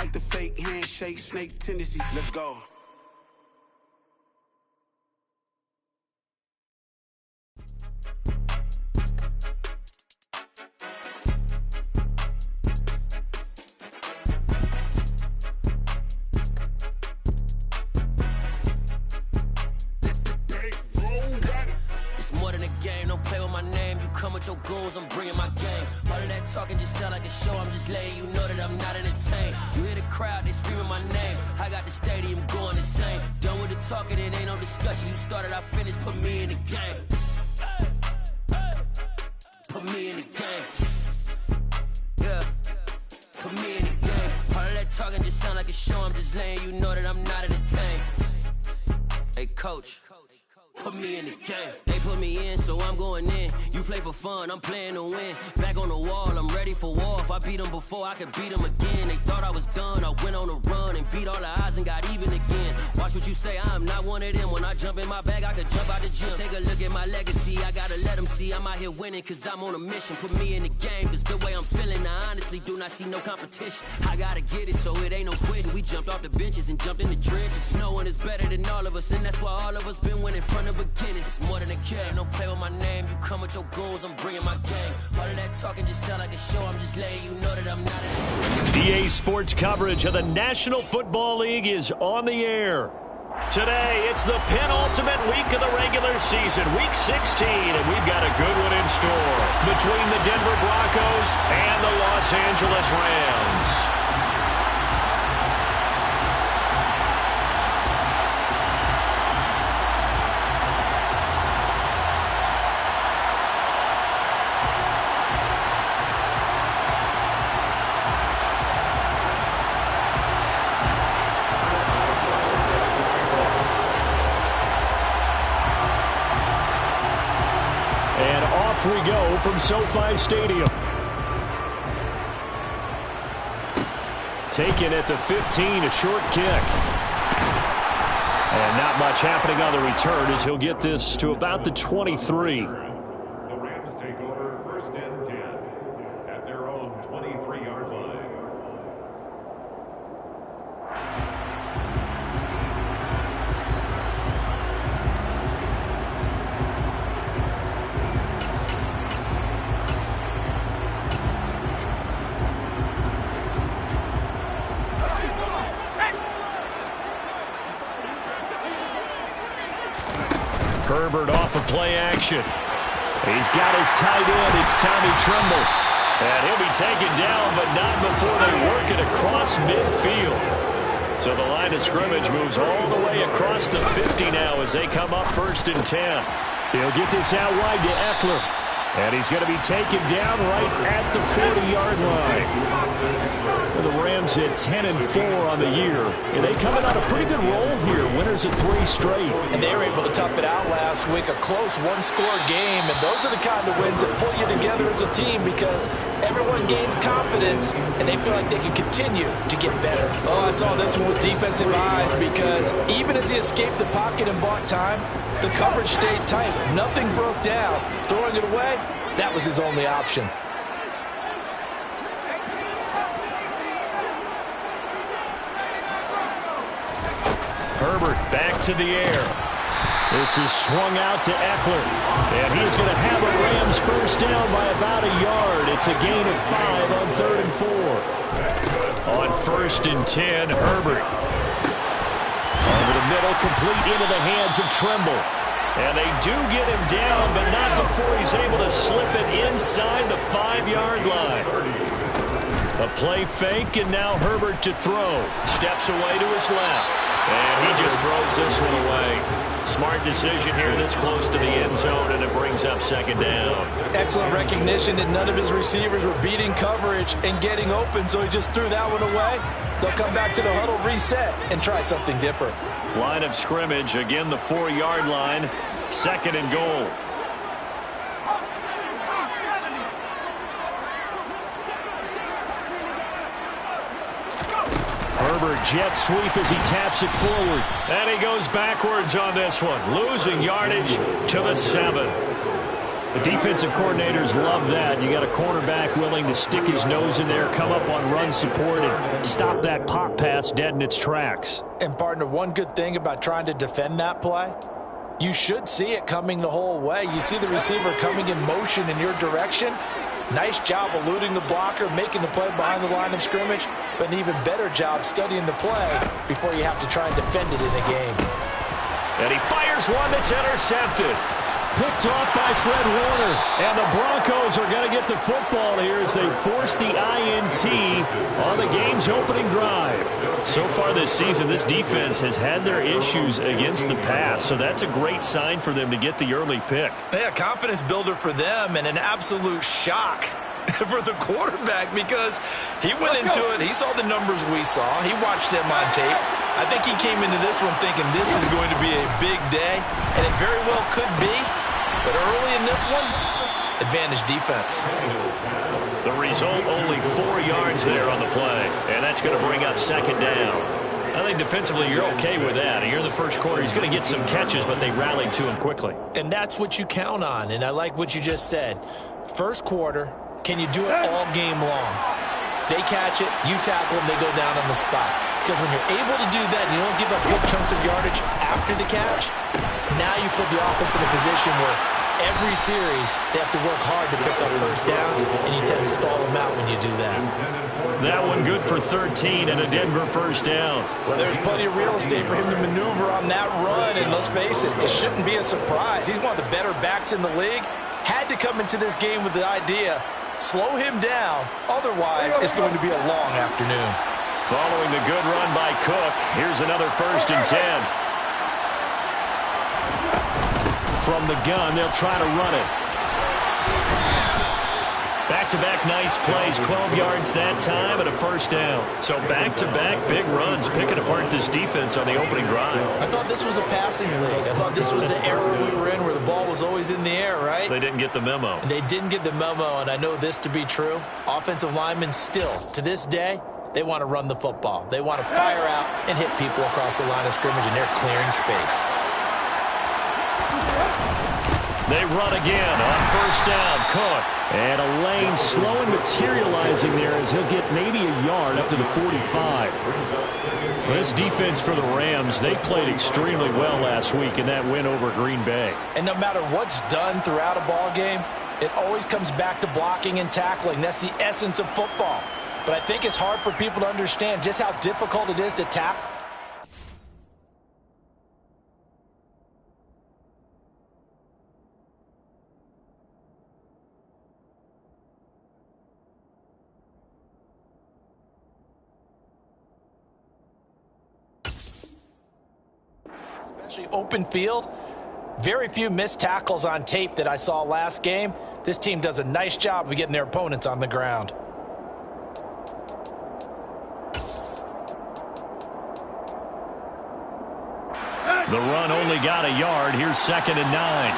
like the fake handshake, snake tendency. Let's go. Come with your goons, I'm bringing my game. All of that talking just sound like a show. I'm just letting you know that I'm not entertained. You hear the crowd, they screaming my name. I got the stadium going insane. Done with the talking, it ain't no discussion. You started, I finished, put me in the game. Put me in the game. Yeah, put me in the game. All of that talking just sound like a show. I'm just letting you know that I'm not entertained. Hey, coach. Put me in the game. They put me in, so I'm going in. You play for fun, I'm playing to win. Back on the wall, I'm ready for war. If I beat them before, I could beat them again. They thought I was done, I went on a run and beat all the odds and got even again. Watch what you say, I'm not one of them. When I jump in my bag, I could jump out the gym. Take a look at my legacy, I gotta let them see I'm out here winning, cause I'm on a mission. Put me in the game, cause the way I'm feeling, I honestly do not see no competition. I gotta get it, so it ain't no quitting. We jumped off the benches and jumped in the trenches. No one is better than all of us, and that's why all of us been winning from the beginning. It's more than a game, don't play with my name. You come with your goons, I'm bringing my game. All of that talking just sound like a show. I'm just letting you know that I'm not EA Sports coverage of the National Football League is on the air. Today, it's the penultimate week of the regular season, week 16, and we've got a good one in store between the Denver Broncos and the Los Angeles Rams. We go from SoFi Stadium. Taken at the 15, a short kick. And not much happening on the return as he'll get this to about the 23. The Rams take over 1st and 10 at their own 23-yard line. Herbert off of play action. He's got his tight end. It's Tommy Tremble. And he'll be taken down, but not before they work it across midfield. So the line of scrimmage moves all the way across the 50 now as they come up 1st and 10. He'll get this out wide to Eckler. And he's going to be taken down right at the 40-yard line. The Rams at 10-4 on the year. And they coming on a pretty good roll here. Winners of 3 straight. And they were able to tough it out last week. A close one-score game. And those are the kind of wins that pull you together as a team because everyone gains confidence and they feel like they can continue to get better. Oh, I saw this one with defensive eyes because even as he escaped the pocket and bought time, the coverage stayed tight. Nothing broke down. Throwing it away, that was his only option. Herbert back to the air. This is swung out to Eckler. And he's going to have a Rams first down by about a yard. It's a gain of 5 on 3rd and 4. On 1st and 10, Herbert. Over the middle, complete into the hands of Tremble. And they do get him down, but not before he's able to slip it inside the 5-yard line. A play fake, and now Herbert to throw. Steps away to his left. And he just throws this one away. Smart decision here this close to the end zone, and it brings up 2nd down. Excellent recognition that none of his receivers were beating coverage and getting open, so he just threw that one away. They'll come back to the huddle, reset, and try something different. Line of scrimmage, again the 4-yard line, 2nd and goal. Herbert jet sweep as he taps it forward. And he goes backwards on this one, losing yardage to the 7. The defensive coordinators love that. You got a cornerback willing to stick his nose in there, come up on run support, and stop that pop pass dead in its tracks. And, partner, one good thing about trying to defend that play, you should see it coming the whole way. You see the receiver coming in motion in your direction. Nice job eluding the blocker, making the play behind the line of scrimmage, but an even better job studying the play before you have to try and defend it in a game. And he fires one that's intercepted. Picked off by Fred Warner. And the Broncos are going to get the football here as they force the INT on the game's opening drive. So far this season, this defense has had their issues against the pass, so that's a great sign for them to get the early pick. Yeah, confidence builder for them and an absolute shock for the quarterback because he went into it. He saw the numbers we saw. He watched them on tape. I think he came into this one thinking this is going to be a big day, and it very well could be. But early in this one, advantage defense. The result, only 4 yards there on the play, and that's going to bring up second down. I think defensively you're okay with that. Here in the first quarter, he's going to get some catches, but they rallied to him quickly. And that's what you count on, and I like what you just said. First quarter, can you do it all game long? They catch it, you tackle them, they go down on the spot. Because when you're able to do that and you don't give up big chunks of yardage after the catch, now you put the offense in a position where every series they have to work hard to pick up first downs, and you tend to stall them out when you do that. That one good for 13 and a Denver first down. Well, there's plenty of real estate for him to maneuver on that run, and let's face it, it shouldn't be a surprise. He's one of the better backs in the league. Had to come into this game with the idea, slow him down, otherwise it's going to be a long afternoon. Following the good run by Cook, here's another 1st and 10. From the gun, they'll try to run it. Back-to-back nice plays, 12 yards that time and a first down. So back-to-back big runs, picking apart this defense on the opening drive. I thought this was a passing league. I thought this was the era we were in where the ball was always in the air, right? They didn't get the memo. And they didn't get the memo, and I know this to be true. Offensive linemen still, to this day, they want to run the football. They want to fire out and hit people across the line of scrimmage, and they're clearing space. They run again on first down. Cook. And a lane slow and materializing there as he'll get maybe a yard up to the 45. This defense for the Rams, they played extremely well last week in that win over Green Bay. And no matter what's done throughout a ball game, it always comes back to blocking and tackling. That's the essence of football. But I think it's hard for people to understand just how difficult it is to tackle. Especially open field. Very few missed tackles on tape that I saw last game. This team does a nice job of getting their opponents on the ground. The run only got a yard. Here's 2nd and 9.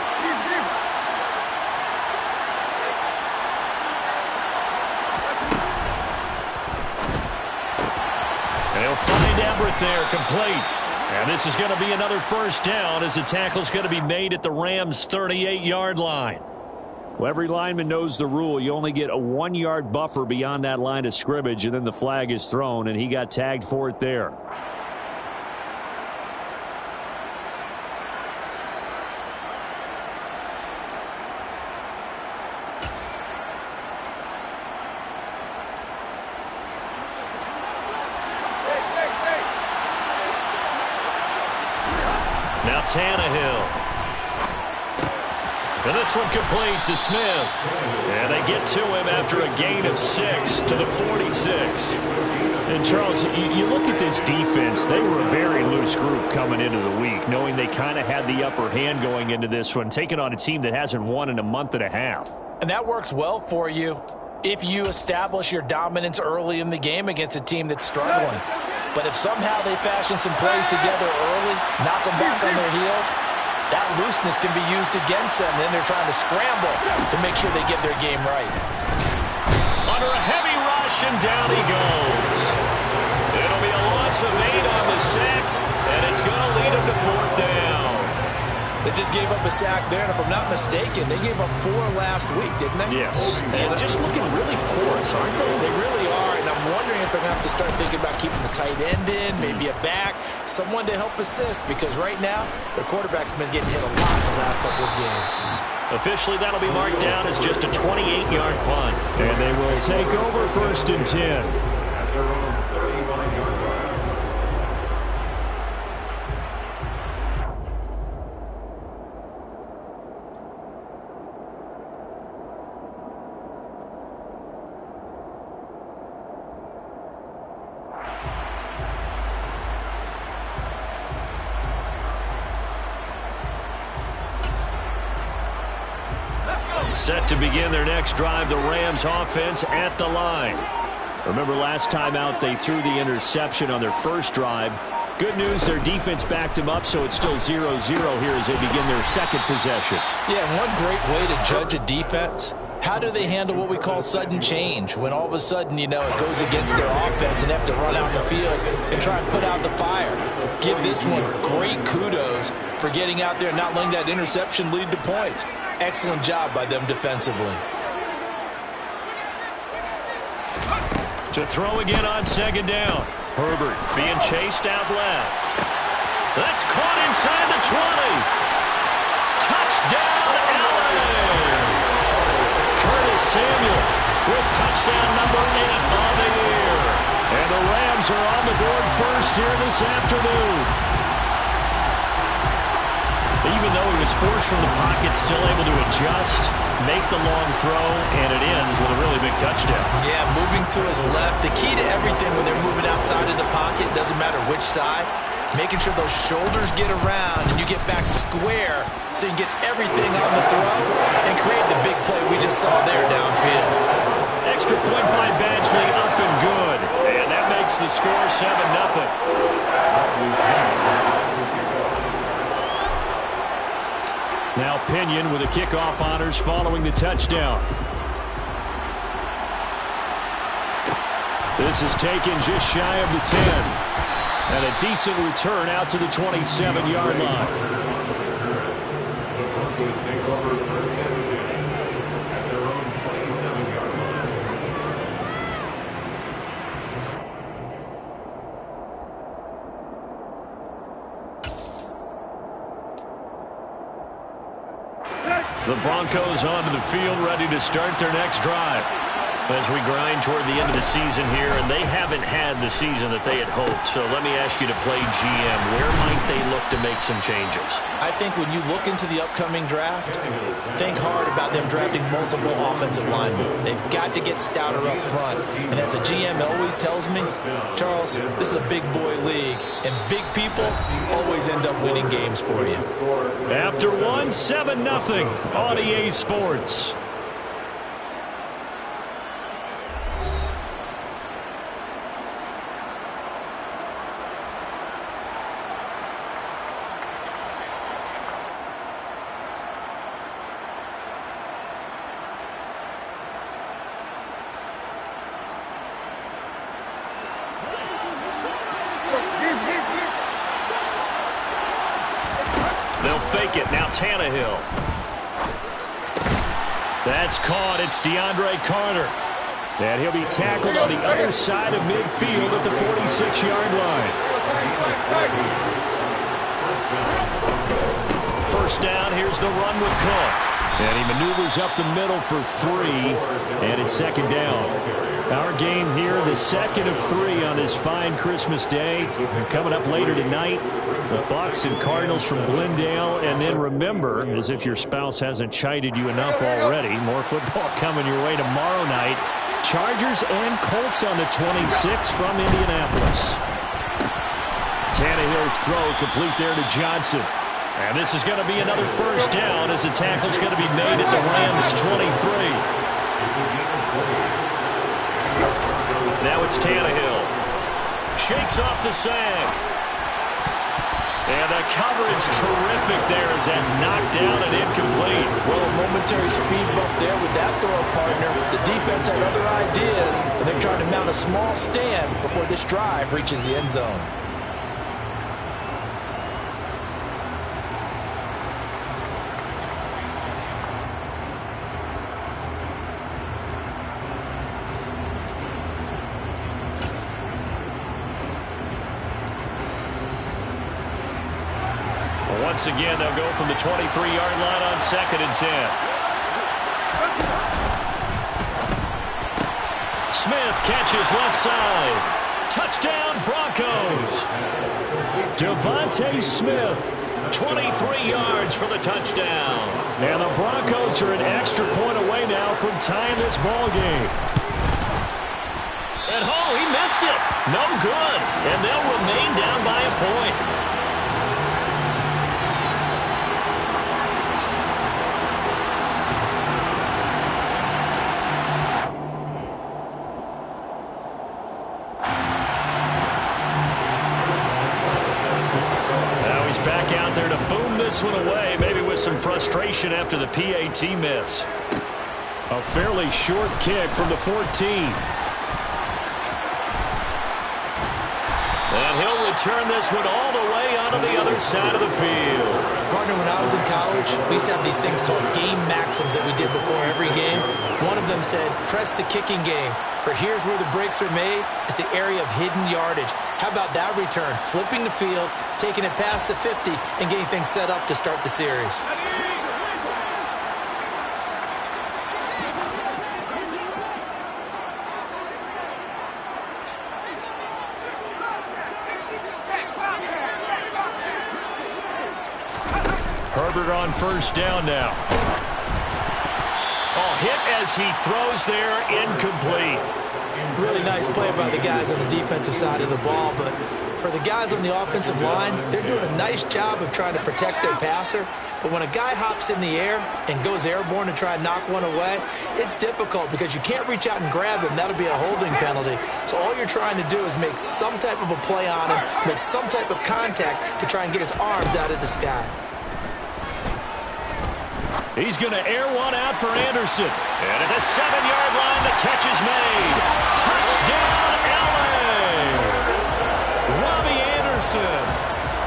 They'll find Everett there, complete. And this is going to be another first down as the tackle's going to be made at the Rams' 38-yard line. Well, every lineman knows the rule. You only get a 1-yard buffer beyond that line of scrimmage, and then the flag is thrown, and he got tagged for it there. Now Tannehill. And this one complete to Smith. And they get to him after a gain of 6 to the 46. And Charles, you look at this defense, they were a very loose group coming into the week, knowing they kind of had the upper hand going into this one, taking on a team that hasn't won in a month and a half. And that works well for you if you establish your dominance early in the game against a team that's struggling. But if somehow they fashion some plays together early, knock them back on their heels, that looseness can be used against them. Then they're trying to scramble to make sure they get their game right. Under a heavy rush, and down he goes. It'll be a loss of 8 on the sack, and it's going to lead him to 4th down. They just gave up a sack there, and if I'm not mistaken, they gave up 4 last week, didn't they? Yes. And just looking really porous, aren't they? They really are, and I'm wondering if they're going to have to start thinking about keeping the tight end in, maybe a back, someone to help assist, because right now, their quarterback's been getting hit a lot in the last couple of games. Officially, that'll be marked down as just a 28-yard punt. And they will take over 1st and 10. At their own 35-yard line. Set to begin their next drive, the Rams offense at the line. Remember last time out they threw the interception on their first drive. Good news, their defense backed them up, so it's still 0-0 here as they begin their second possession. Yeah, and one great way to judge a defense, how do they handle what we call sudden change? When all of a sudden, you know, it goes against their offense and they have to run out the field and try and put out the fire. Give this one great kudos for getting out there and not letting that interception lead to points. Excellent job by them defensively. To throw again on 2nd down. Herbert being chased out left. That's caught inside the 20. Touchdown, Allen. Curtis Samuel with touchdown number 8 on the year. And the Rams are on the board first here this afternoon. Even though he was forced from the pocket, still able to adjust, make the long throw, and it ends with a really big touchdown. Yeah, moving to his left. The key to everything when they're moving outside of the pocket, doesn't matter which side, making sure those shoulders get around and you get back square so you can get everything on the throw and create the big play we just saw there downfield. Extra point by Badgley, up and good. And that makes the score 7-0. Now Pinion with the kickoff honors following the touchdown. This is taken just shy of the 10. And a decent return out to the 27-yard line. The Broncos take over 1st and 10 at their own 27-yard line. The Broncos onto the field, ready to start their next drive. As we grind toward the end of the season here, and they haven't had the season that they had hoped. So let me ask you to play GM. Where might they look to make some changes? I think when you look into the upcoming draft, think hard about them drafting multiple offensive linemen. They've got to get stouter up front. And as a GM always tells me, Charles, this is a big boy league, and big people always end up winning games for you. After 7-0 on EA Sports. They'll fake it. Now Tannehill. That's caught. It's DeAndre Carter. And he'll be tackled on the other side of midfield at the 46-yard line. First down. Here's the run with Cook. And he maneuvers up the middle for 3. And it's 2nd down. Our game here, the 2nd of 3 on this fine Christmas day. And coming up later tonight, the Bucs and Cardinals from Glendale. And then remember, as if your spouse hasn't chided you enough already, more football coming your way tomorrow night. Chargers and Colts on the 26th from Indianapolis. Tannehill's throw complete there to Johnson. And this is going to be another first down as the tackle's going to be made at the Rams 23. Now it's Tannehill. Shakes off the sag. And the coverage terrific there as that's knocked down and incomplete. Well, a momentary speed bump there with that throw partner. The defense had other ideas, and they're trying to mount a small stand before this drive reaches the end zone. Once again, they'll go from the 23-yard line on 2nd and 10. Smith catches left side. Touchdown, Broncos. Devontae Smith, 23 yards for the touchdown. And the Broncos are an extra point away now from tying this ball game. And he missed it. No good. And they'll remain down by a point. Back out there to boom this one away, maybe with some frustration after the PAT miss. A fairly short kick from the 14. And he'll return this one all the way onto the other side of the field. Partner, when I was in college, we used to have these things called game maxims that we did before every game. One of them said, press the kicking game. For here's where the breaks are made. It's the area of hidden yardage. How about that return? Flipping the field, taking it past the 50, and getting things set up to start the series. Herbert on first down now. Hit as he throws there, incomplete. Really nice play by the guys on the defensive side of the ball, but for the guys on the offensive line, they're doing a nice job of trying to protect their passer. But when a guy hops in the air and goes airborne to try and knock one away, it's difficult because you can't reach out and grab him. That'll be a holding penalty. So all you're trying to do is make some type of a play on him, make some type of contact to try and get his arms out of the sky. He's going to air one out for Anderson. And at the 7-yard line, the catch is made. Touchdown, LA! Robbie Anderson,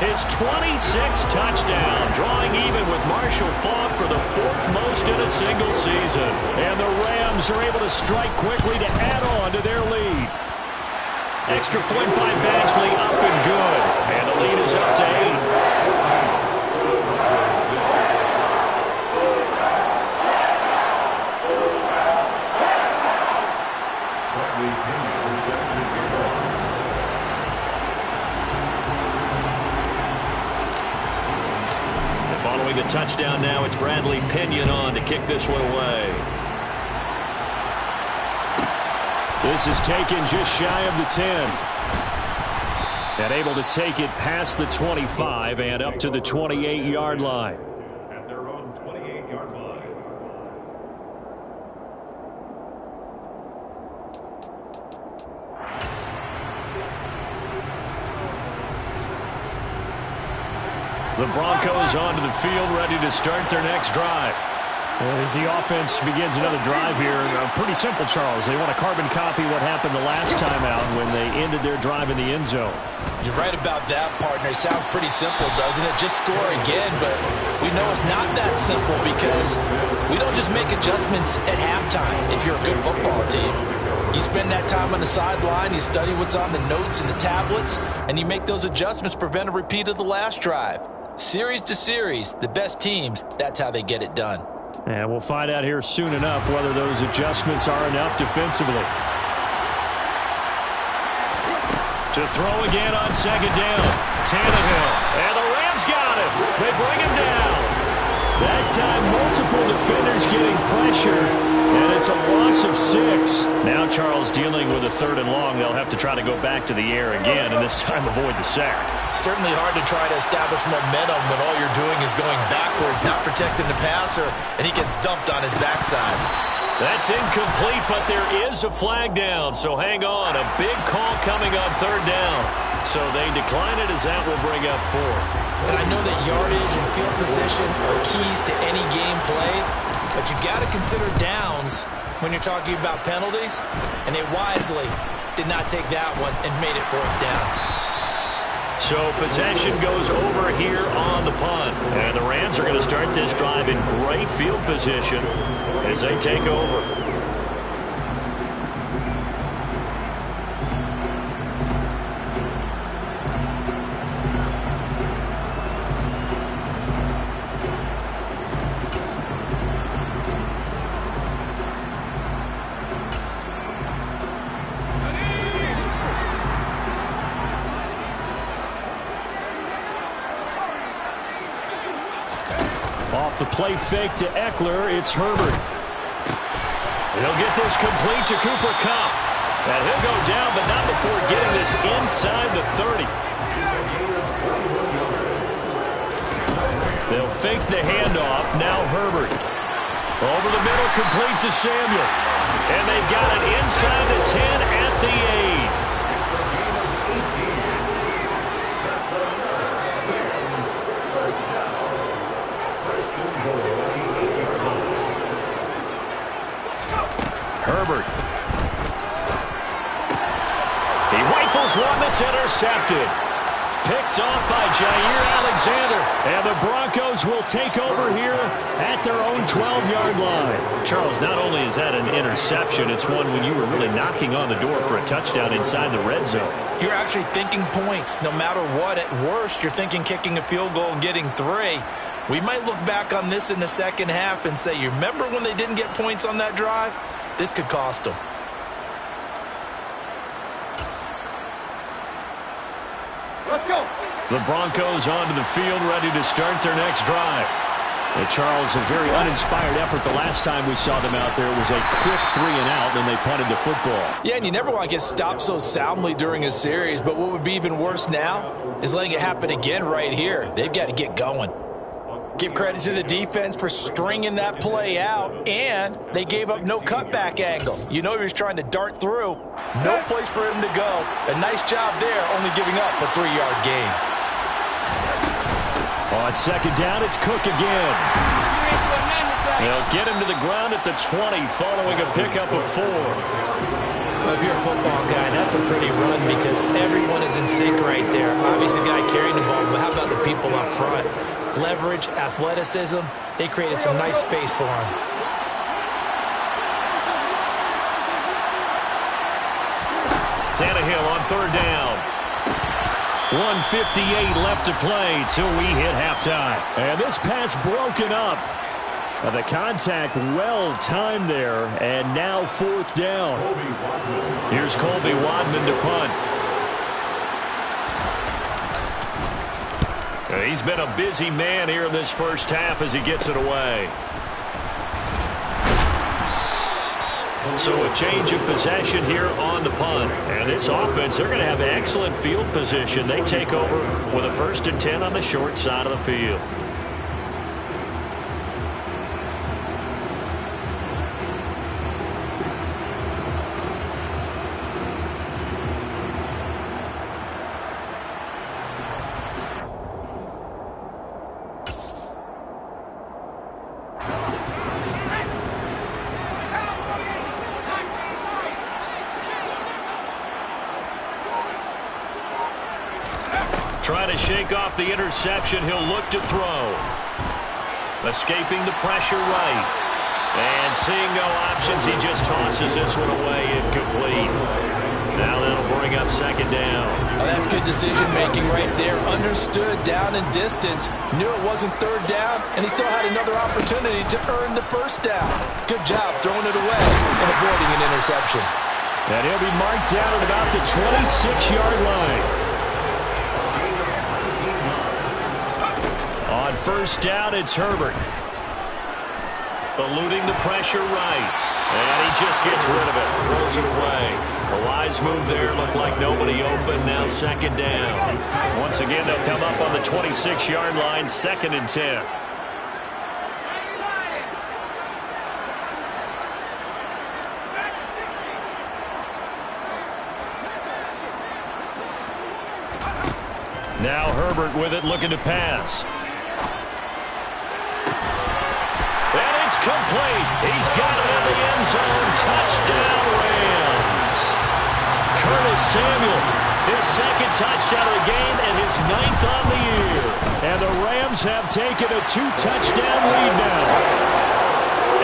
his 26th touchdown, drawing even with Marshall Faulk for the 4th most in a single season. And the Rams are able to strike quickly to add on to their lead. Extra point by Badgley, up and good. And the lead is up to 8. Following a touchdown now, it's Bradley Pinion on to kick this one away. This is taken just shy of the 10. And able to take it past the 25 and up to the 28-yard line. At their own 28-yard line. The Broncos onto the field, ready to start their next drive. As the offense begins another drive here, pretty simple, Charles. They want to carbon copy what happened the last time out when they ended their drive in the end zone. You're right about that, partner. It sounds pretty simple, doesn't it? Just score again, but we know it's not that simple because we don't just make adjustments at halftime if you're a good football team. You spend that time on the sideline, you study what's on the notes and the tablets, and you make those adjustments to prevent a repeat of the last drive. Series to series, the best teams, that's how they get it done. And we'll find out here soon enough whether those adjustments are enough defensively. To throw again on second down. Tannehill. And the Rams got him. They bring him down. That time, multiple defenders getting pressure. And it's a loss of 6. Now Charles dealing with a 3rd and long. They'll have to try to go back to the air again, and this time avoid the sack. Certainly hard to try to establish momentum when all you're doing is going backwards, not protecting the passer, and he gets dumped on his backside. That's incomplete, but there is a flag down, so hang on. A big call coming on 3rd down. So they decline it as that will bring up 4th. And I know that yardage and field position are keys to any game play, but you got to consider downs when you're talking about penalties, and they wisely did not take that one and made it 4th down. So possession goes over here on the punt. And the Rams are going to start this drive in great field position as they take over. off the play fake to Eckler. It's Herbert. He'll get this complete to Cooper Kupp. And he'll go down, but not before getting this inside the 30. They'll fake the handoff. Now Herbert. Over the middle, complete to Samuel. And they've got it inside the 10 at the 8. Herbert. He rifles one that's intercepted. Picked off by Jair Alexander. And the Broncos will take over here at their own 12-yard line. Charles, not only is that an interception, it's one when you were really knocking on the door for a touchdown inside the red zone. You're actually thinking points. No matter what, at worst, you're thinking kicking a field goal and getting 3. We might look back on this in the second half and say, you remember when they didn't get points on that drive? This could cost them. Let's go. The Broncos onto the field, ready to start their next drive. Charles, a very uninspired effort the last time we saw them out there. It was a quick 3-and-out, and they punted the football. Yeah, and you never want to get stopped so soundly during a series, but what would be even worse now is letting it happen again right here. They've got to get going. Give credit to the defense for stringing that play out, and they gave up no cutback angle. You know he was trying to dart through. No place for him to go. A nice job there, only giving up a 3-yard gain. On second down, it's Cook again. They'll get him to the ground at the 20 following a pickup of 4. Well, if you're a football guy, that's a pretty run because everyone is in sync right there. Obviously, the guy carrying the ball, but how about the people up front? Leverage, athleticism, they created some nice space for him. Tannehill on third down. 1:58 left to play till we hit halftime. And this pass broken up. The contact well timed there, and now 4th down. Here's Colby Wadman to punt. He's been a busy man here in this first half as he gets it away. So a change of possession here on the punt. And this offense, they're going to have excellent field position. They take over with a 1st and 10 on the short side of the field. Trying to shake off the interception. He'll look to throw. Escaping the pressure right. And seeing no options, he just tosses this one away incomplete. Now that'll bring up 2nd down. Oh, that's good decision-making right there. Understood down and distance. Knew it wasn't 3rd down, and he still had another opportunity to earn the 1st down. Good job throwing it away and avoiding an interception. And he'll be marked down at about the 26-yard line. On 1st down, it's Herbert. Eluding the pressure right. And he just gets rid of it. Throws it away. A wise move there. Looked like nobody open. Now 2nd down. Once again, they'll come up on the 26-yard line. 2nd and 10. Now Herbert with it, looking to pass. And it's complete. He's got it in the end zone. Touchdown, Rams. Curtis Samuel, his 2nd touchdown of the game and his 9th on the year. And the Rams have taken a 2-touchdown lead now.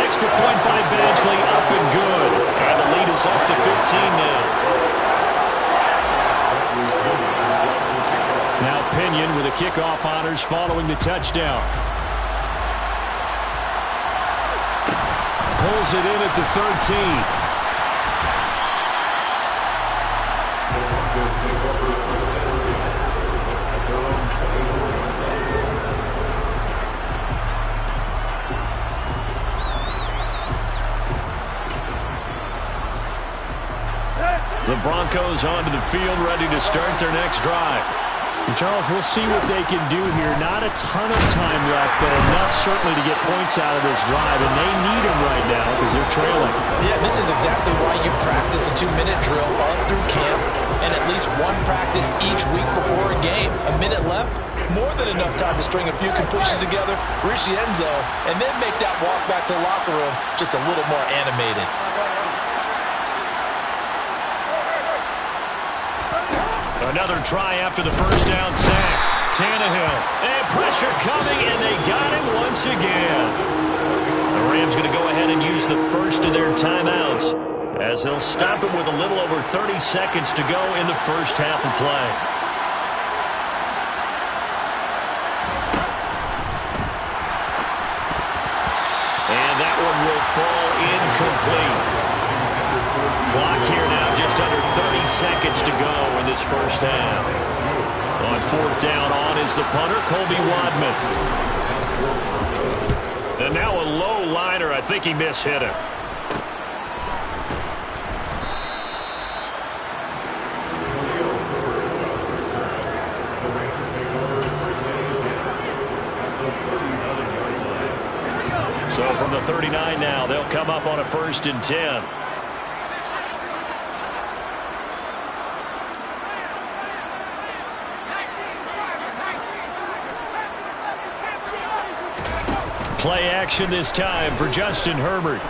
Extra point by Badgley, up and good. And the lead is up to 15 now. Now Pinion with the kickoff honors following the touchdown. Pulls it in at the 13. Broncos onto the field, ready to start their next drive. And Charles, we'll see what they can do here. Not a ton of time left, but enough certainly to get points out of this drive, and they need them right now because they're trailing. Yeah, this is exactly why you practice a 2-minute drill all through camp and at least one practice each week before a game. A minute left, more than enough time to string a few completions together, reach the end zone, and then make that walk back to the locker room just a little more animated. Another try after the first down sack. Tannehill. And pressure coming, and they got him once again. The Rams going to go ahead and use the first of their timeouts as they'll stop it with a little over 30 seconds to go in the first half of play. And that one will fall incomplete. Clock here now, just under 30 seconds to go in this first half. On fourth down, on is the punter, Colby Wadman. And now a low liner. I think he mishit it. So from the 39 now, they'll come up on a 1st and 10. Play action this time for Justin Herbert.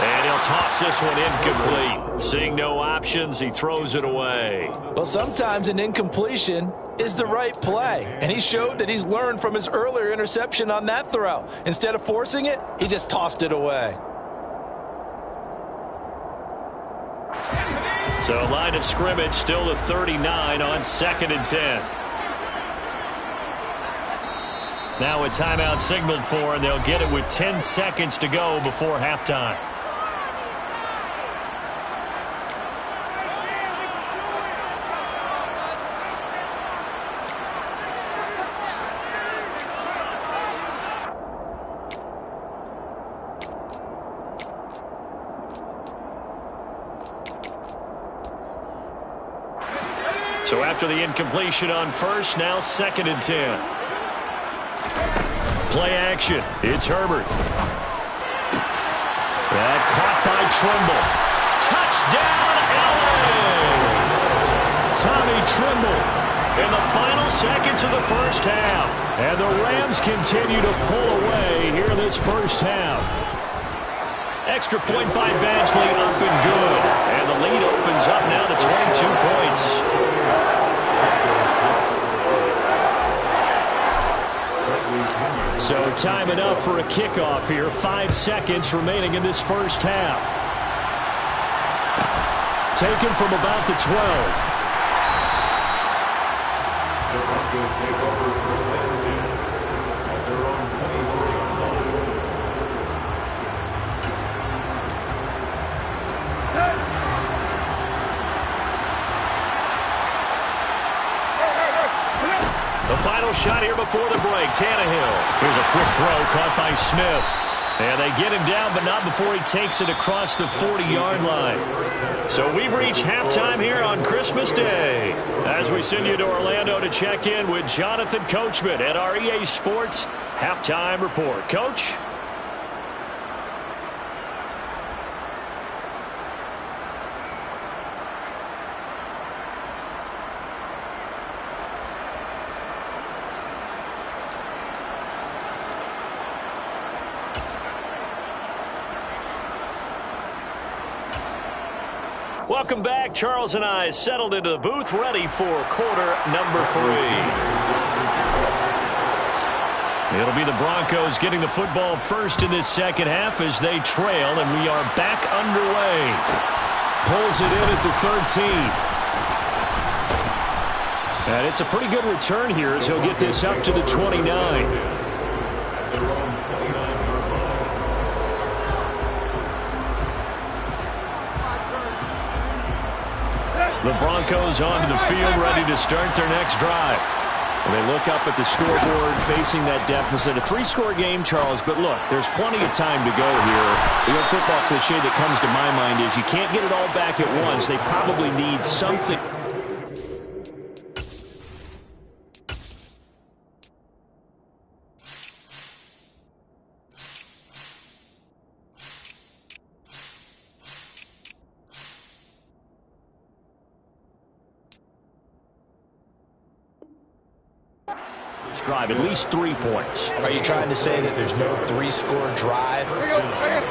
And he'll toss this one incomplete. Seeing no options, he throws it away. Well, sometimes an incompletion is the right play, and he showed that he's learned from his earlier interception on that throw. Instead of forcing it, he just tossed it away. So line of scrimmage still the 39 on 2nd and 10. Now a timeout signaled for, and they'll get it with 10 seconds to go before halftime. So after the incompletion on first, now 2nd and 10. Play action. It's Herbert. That caught by Trimble. Touchdown, LA! Tommy Trimble in the final seconds of the first half. And the Rams continue to pull away here this first half. Extra point by Badgley, up and good. And the lead opens up now to 22 points. So time enough for a kickoff here. 5 seconds remaining in this first half. Taken from about the 12. The Broncos take over 1st and 10 at their own 20-yard line. The final shot here before the break. Tannehill. Here's a quick throw caught by Smith. And they get him down, but not before he takes it across the 40-yard line. So we've reached halftime here on Christmas Day. As we send you to Orlando to check in with Jonathan Coachman at our EA Sports Halftime Report. Coach? Welcome back. Charles and I settled into the booth, ready for quarter number 3. It'll be the Broncos getting the football first in this second half as they trail, and we are back underway. Pulls it in at the 13. And it's a pretty good return here as he'll get this up to the 29. The Broncos onto the field, ready to start their next drive. And they look up at the scoreboard facing that deficit. A 3-score game, Charles, but look, there's plenty of time to go here. The old football cliche that comes to my mind is you can't get it all back at once. They probably need something. Drive at least 3 points. Are you trying to say that there's no 3-score drive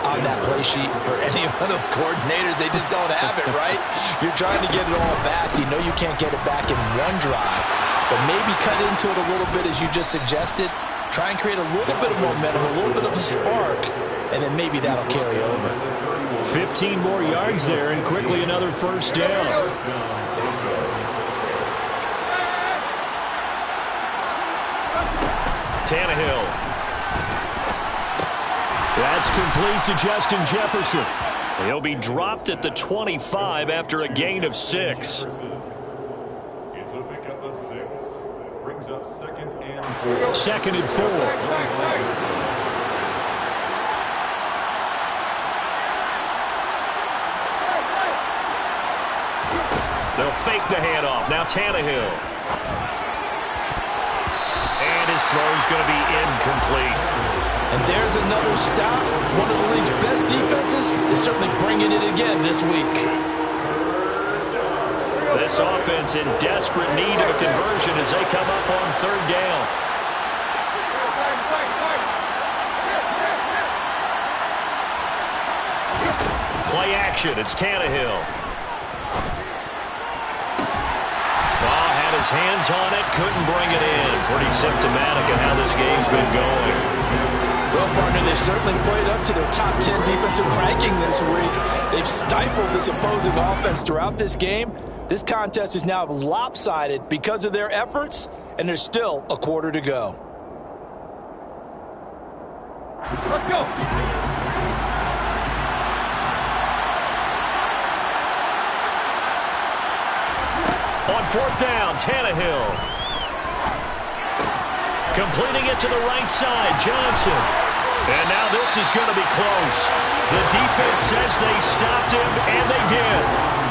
on that play sheet for any of those coordinators? They just don't have it, right? You're trying to get it all back. You know you can't get it back in one drive, but maybe cut into it a little bit as you just suggested. Try and create a little bit of momentum, a little bit of a spark, and then maybe that'll carry over. 15 more yards there, and quickly another first down. Tannehill. That's complete to Justin Jefferson. He'll be dropped at the 25 after a gain of 6. It's a pickup of 6. That brings up 2nd and 4. 2nd and 4. They'll fake the handoff. Now Tannehill. And his throw's going to be incomplete. And there's another stop. One of the league's best defenses is certainly bringing it again this week. This offense in desperate need of a conversion as they come up on 3rd down. Play action. It's Tannehill. His hands on it, couldn't bring it in. Pretty symptomatic of how this game's been going. Well, partner, they've certainly played up to their top 10 defensive ranking this week. They've stifled this opposing offense throughout this game. This contest is now lopsided because of their efforts, and there's still a quarter to go. Let's go! On 4th down, Tannehill. Completing it to the right side, Johnson. And now this is going to be close. The defense says they stopped him, and they did.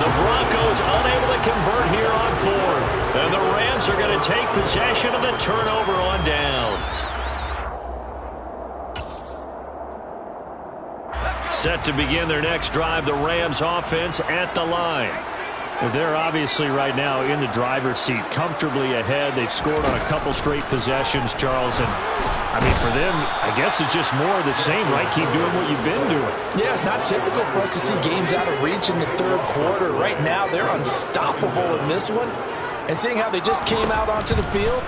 The Broncos unable to convert here on 4th. And the Rams are going to take possession of the turnover on downs. Set to begin their next drive, the Rams offense at the line. They're obviously right now in the driver's seat, comfortably ahead. They've scored on a couple straight possessions, Charles. And, I mean, for them, I guess it's just more of the same, right? Keep doing what you've been doing. Yeah, it's not typical for us to see games out of reach in the 3rd quarter. Right now, they're unstoppable in this one. And seeing how they just came out onto the field,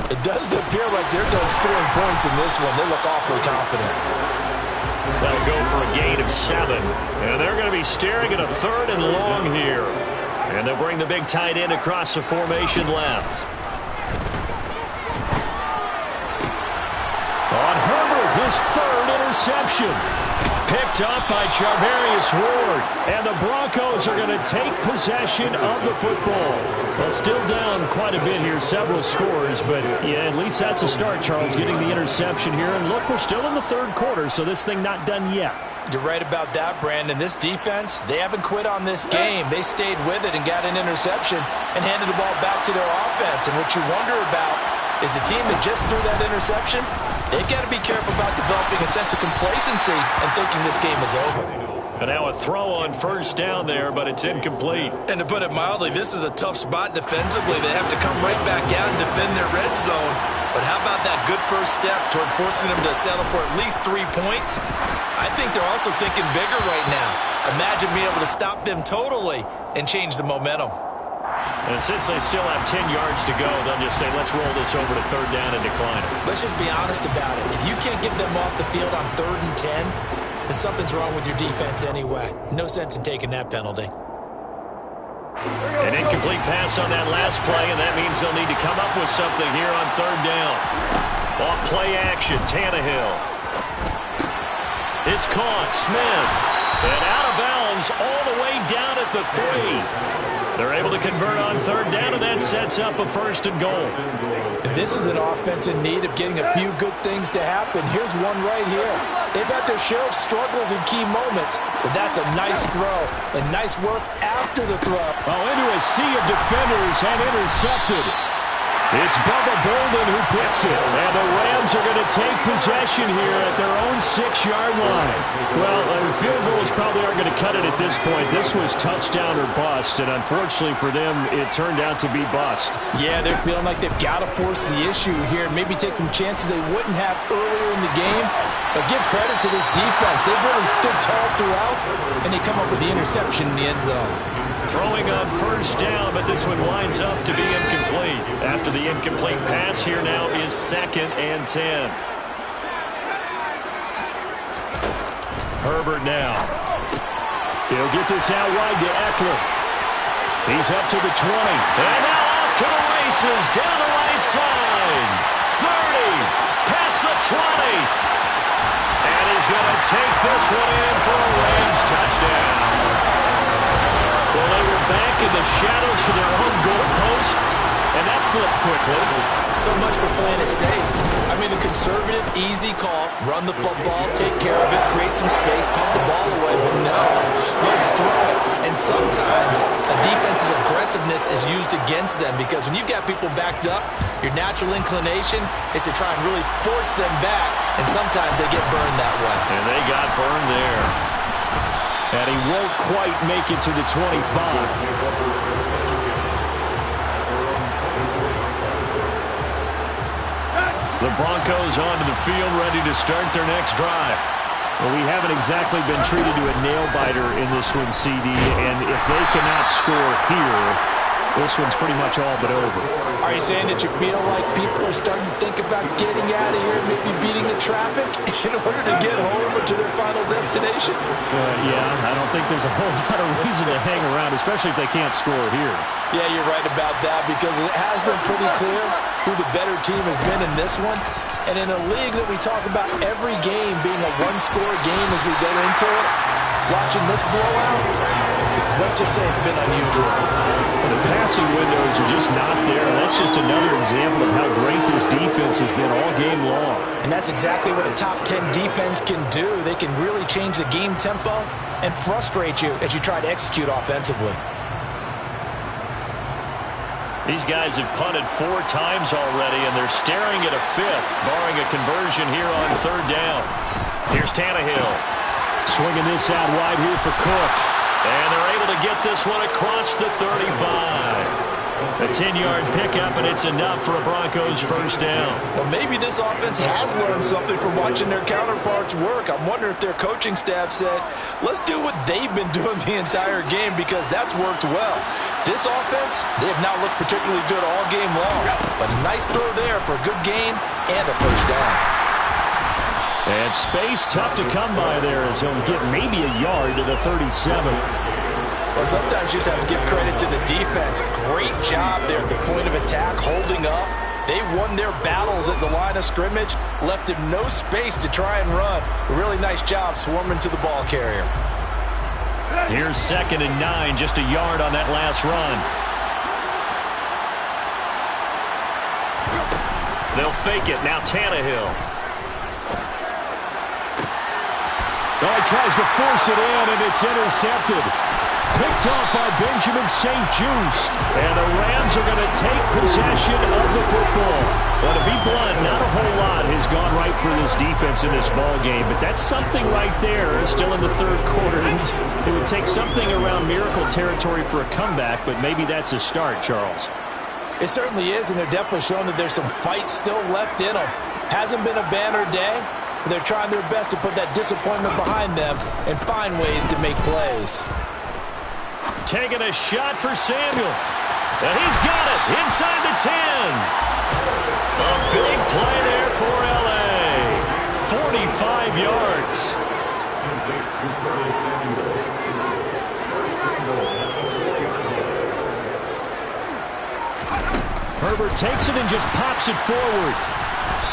it does appear like they're done scoring points in this one. They look awfully confident. That'll go for a gain of 7. And they're going to be staring at a 3rd and long here. And they'll bring the big tight end across the formation left. On Herbert, his 3rd interception. Picked up by Charvarius Ward. And the Broncos are going to take possession of the football. Well, still down quite a bit here, several scores. But, yeah, at least that's a start, Charles, getting the interception here. And, look, we're still in the 3rd quarter, so this thing not done yet. You're right about that, Brandon. This defense, they haven't quit on this game. They stayed with it and got an interception and handed the ball back to their offense. And what you wonder about is the team that just threw that interception, they've got to be careful about developing a sense of complacency and thinking this game is over. And now a throw on 1st down there, but it's incomplete. And to put it mildly, this is a tough spot defensively. They have to come right back out and defend their red zone. But how about that good first step towards forcing them to settle for at least 3 points? I think they're also thinking bigger right now. Imagine being able to stop them totally and change the momentum. And since they still have 10 yards to go, they'll just say, let's roll this over to 3rd down and decline it. Let's just be honest about it. If you can't get them off the field on 3rd and 10, then something's wrong with your defense anyway. No sense in taking that penalty. An incomplete pass on that last play, and that means they'll need to come up with something here on 3rd down. Off play action, Tannehill. It's caught. Smith. And out of bounds all the way down at the 3. They're able to convert on third down, and that sets up a 1st and goal. This is an offense in need of getting a few good things to happen. Here's one right here. They've had their share of struggles in key moments, but that's a nice throw and nice work after the throw. Well, into a sea of defenders and intercepted. It's Bubba Bolden who picks it, and the Rams are going to take possession here at their own 6-yard line. Well, field goals probably aren't going to cut it at this point. This was touchdown or bust, and unfortunately for them, it turned out to be bust. Yeah, they're feeling like they've got to force the issue here and maybe take some chances they wouldn't have earlier in the game. But give credit to this defense. They've really stood tall throughout, and they come up with the interception in the end zone. Throwing on 1st down, but this one winds up to be incomplete. After the incomplete pass, here now is 2nd and 10. Herbert now. He'll get this out wide to Eckler. He's up to the 20. And now off to the races, down the right side. 30, past the 20. And he's going to take this one in for a Rams touchdown. Well, they were back in the shadows for their own goal post, and that flipped quickly. So much for playing it safe. I mean, the conservative, easy call, run the football, take care of it, create some space, pump the ball away, but no, let's throw it. And sometimes a defense's aggressiveness is used against them because when you've got people backed up, your natural inclination is to try and really force them back, and sometimes they get burned that way. And they got burned there. And he won't quite make it to the 25. The Broncos onto the field, ready to start their next drive. Well, we haven't exactly been treated to a nail-biter in this one, CD, and if they cannot score here, this one's pretty much all but over. Are you saying that you feel like people are starting to think about getting out of here, maybe beating the traffic in order to get home or to their final destination? Yeah, I don't think there's a whole lot of reason to hang around, especially if they can't score here. Yeah, you're right about that because it has been pretty clear who the better team has been in this one. And in a league that we talk about every game being a one-score game as we go into it, watching this blowout, let's just say it's been unusual. The passing windows are just not there. That's just another example of how great this defense has been all game long. And that's exactly what a top 10 defense can do. They can really change the game tempo and frustrate you as you try to execute offensively. These guys have punted 4 times already, and they're staring at a 5th, barring a conversion here on 3rd down. Here's Tannehill. Swinging this out wide here for Cook. And they're able to get this one across the 35. A 10-yard pickup, and it's enough for a Broncos 1st down. Well, maybe this offense has learned something from watching their counterparts work. I'm wondering if their coaching staff said, let's do what they've been doing the entire game because that's worked well. This offense, they have not looked particularly good all game long. But a nice throw there for a good gain and a 1st down. And space tough to come by there as he'll get maybe a yard to the 37. Well, sometimes you just have to give credit to the defense. Great job there at the point of attack, holding up. They won their battles at the line of scrimmage, left him no space to try and run. A really nice job swarming to the ball carrier. Here's 2nd and 9, just a yard on that last run. They'll fake it. Now Tannehill. Oh, he tries to force it in, and it's intercepted. Picked off by Benjamin St-Juste. And the Rams are going to take possession of the football. Well, to be blunt, not a whole lot has gone right for this defense in this ball game, but that's something right there. Still in the 3rd quarter. It would take something around miracle territory for a comeback, but maybe that's a start, Charles. It certainly is, and they're definitely showing that there's some fight still left in them. Hasn't been a banner day, but they're trying their best to put that disappointment behind them and find ways to make plays. Taking a shot for Samuel. And he's got it inside the 10. A big play there for L.A. 45 yards. Herbert takes it and just pops it forward.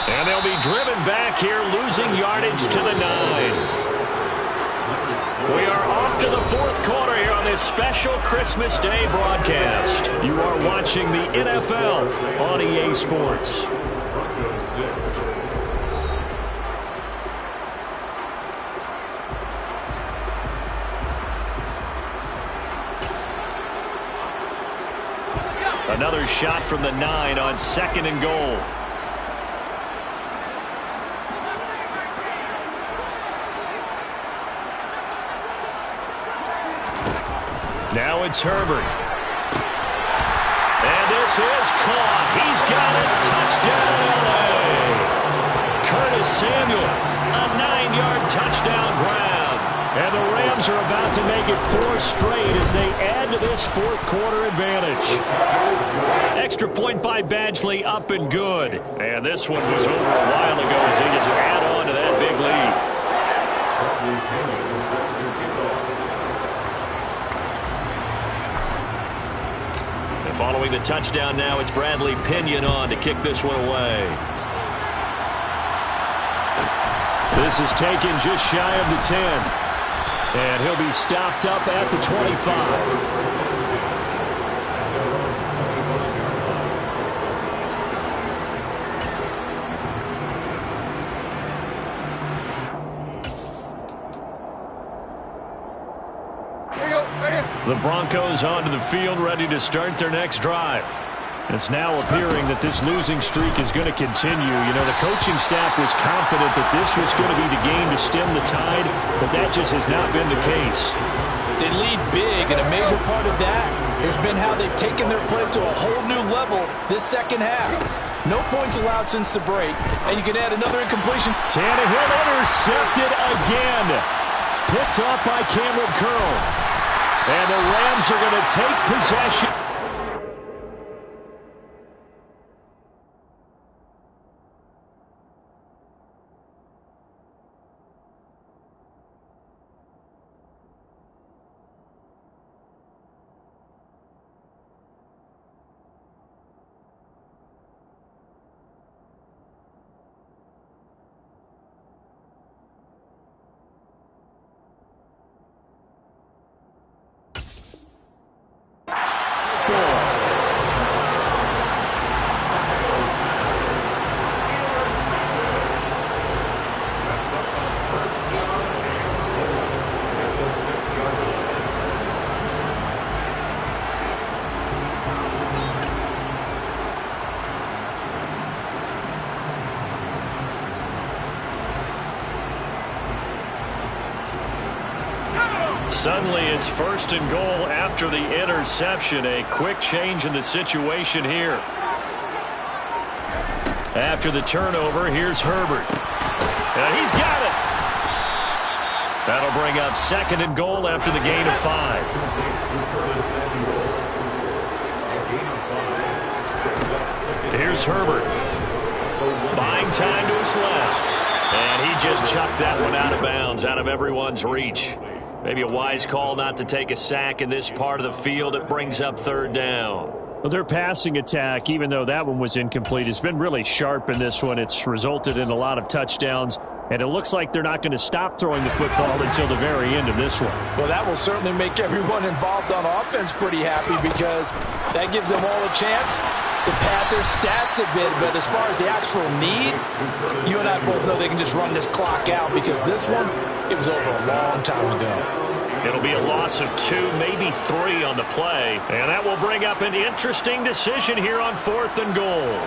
And they'll be driven back here, losing yardage to the 9. this special Christmas Day broadcast. You are watching the NFL on EA Sports. Broncos 6. Another shot from the 9 on 2nd and goal. Now it's Herbert. And this is caught. He's got it. Touchdown, LA. Curtis Samuel, a 9-yard touchdown grab. And the Rams are about to make it 4 straight as they add to this fourth-quarter advantage. Extra point by Badgley, up and good. And this one was over a while ago as they just add on to that big lead. And following the touchdown now, it's Bradley Pinion on to kick this one away. This is taken just shy of the 10. And he'll be stopped up at the 25. The Broncos onto the field, ready to start their next drive. It's now appearing that this losing streak is going to continue. You know, the coaching staff was confident that this was going to be the game to stem the tide, but that just has not been the case. They lead big, and a major part of that has been how they've taken their play to a whole new level this second half. No points allowed since the break, and you can add another incompletion. Tannehill intercepted again. Picked off by Cameron Curl. And the Rams are going to take possession. Suddenly it's 1st and goal after the interception. A quick change in the situation here. After the turnover, here's Herbert. And he's got it. That'll bring up 2nd and goal after the gain of 5. Here's Herbert. Buying time to his left. And he just chucked that one out of bounds, out of everyone's reach. Maybe a wise call not to take a sack in this part of the field. It brings up 3rd down. Well, their passing attack, even though that one was incomplete, has been really sharp in this one. It's resulted in a lot of touchdowns, and it looks like they're not going to stop throwing the football until the very end of this one. Well, that will certainly make everyone involved on offense pretty happy because that gives them all a chance to pad their stats a bit. But as far as the actual need, you and I both know they can just run this clock out because this one, it was over a long time ago. It'll be a loss of 2, maybe 3 on the play. And that will bring up an interesting decision here on 4th and goal.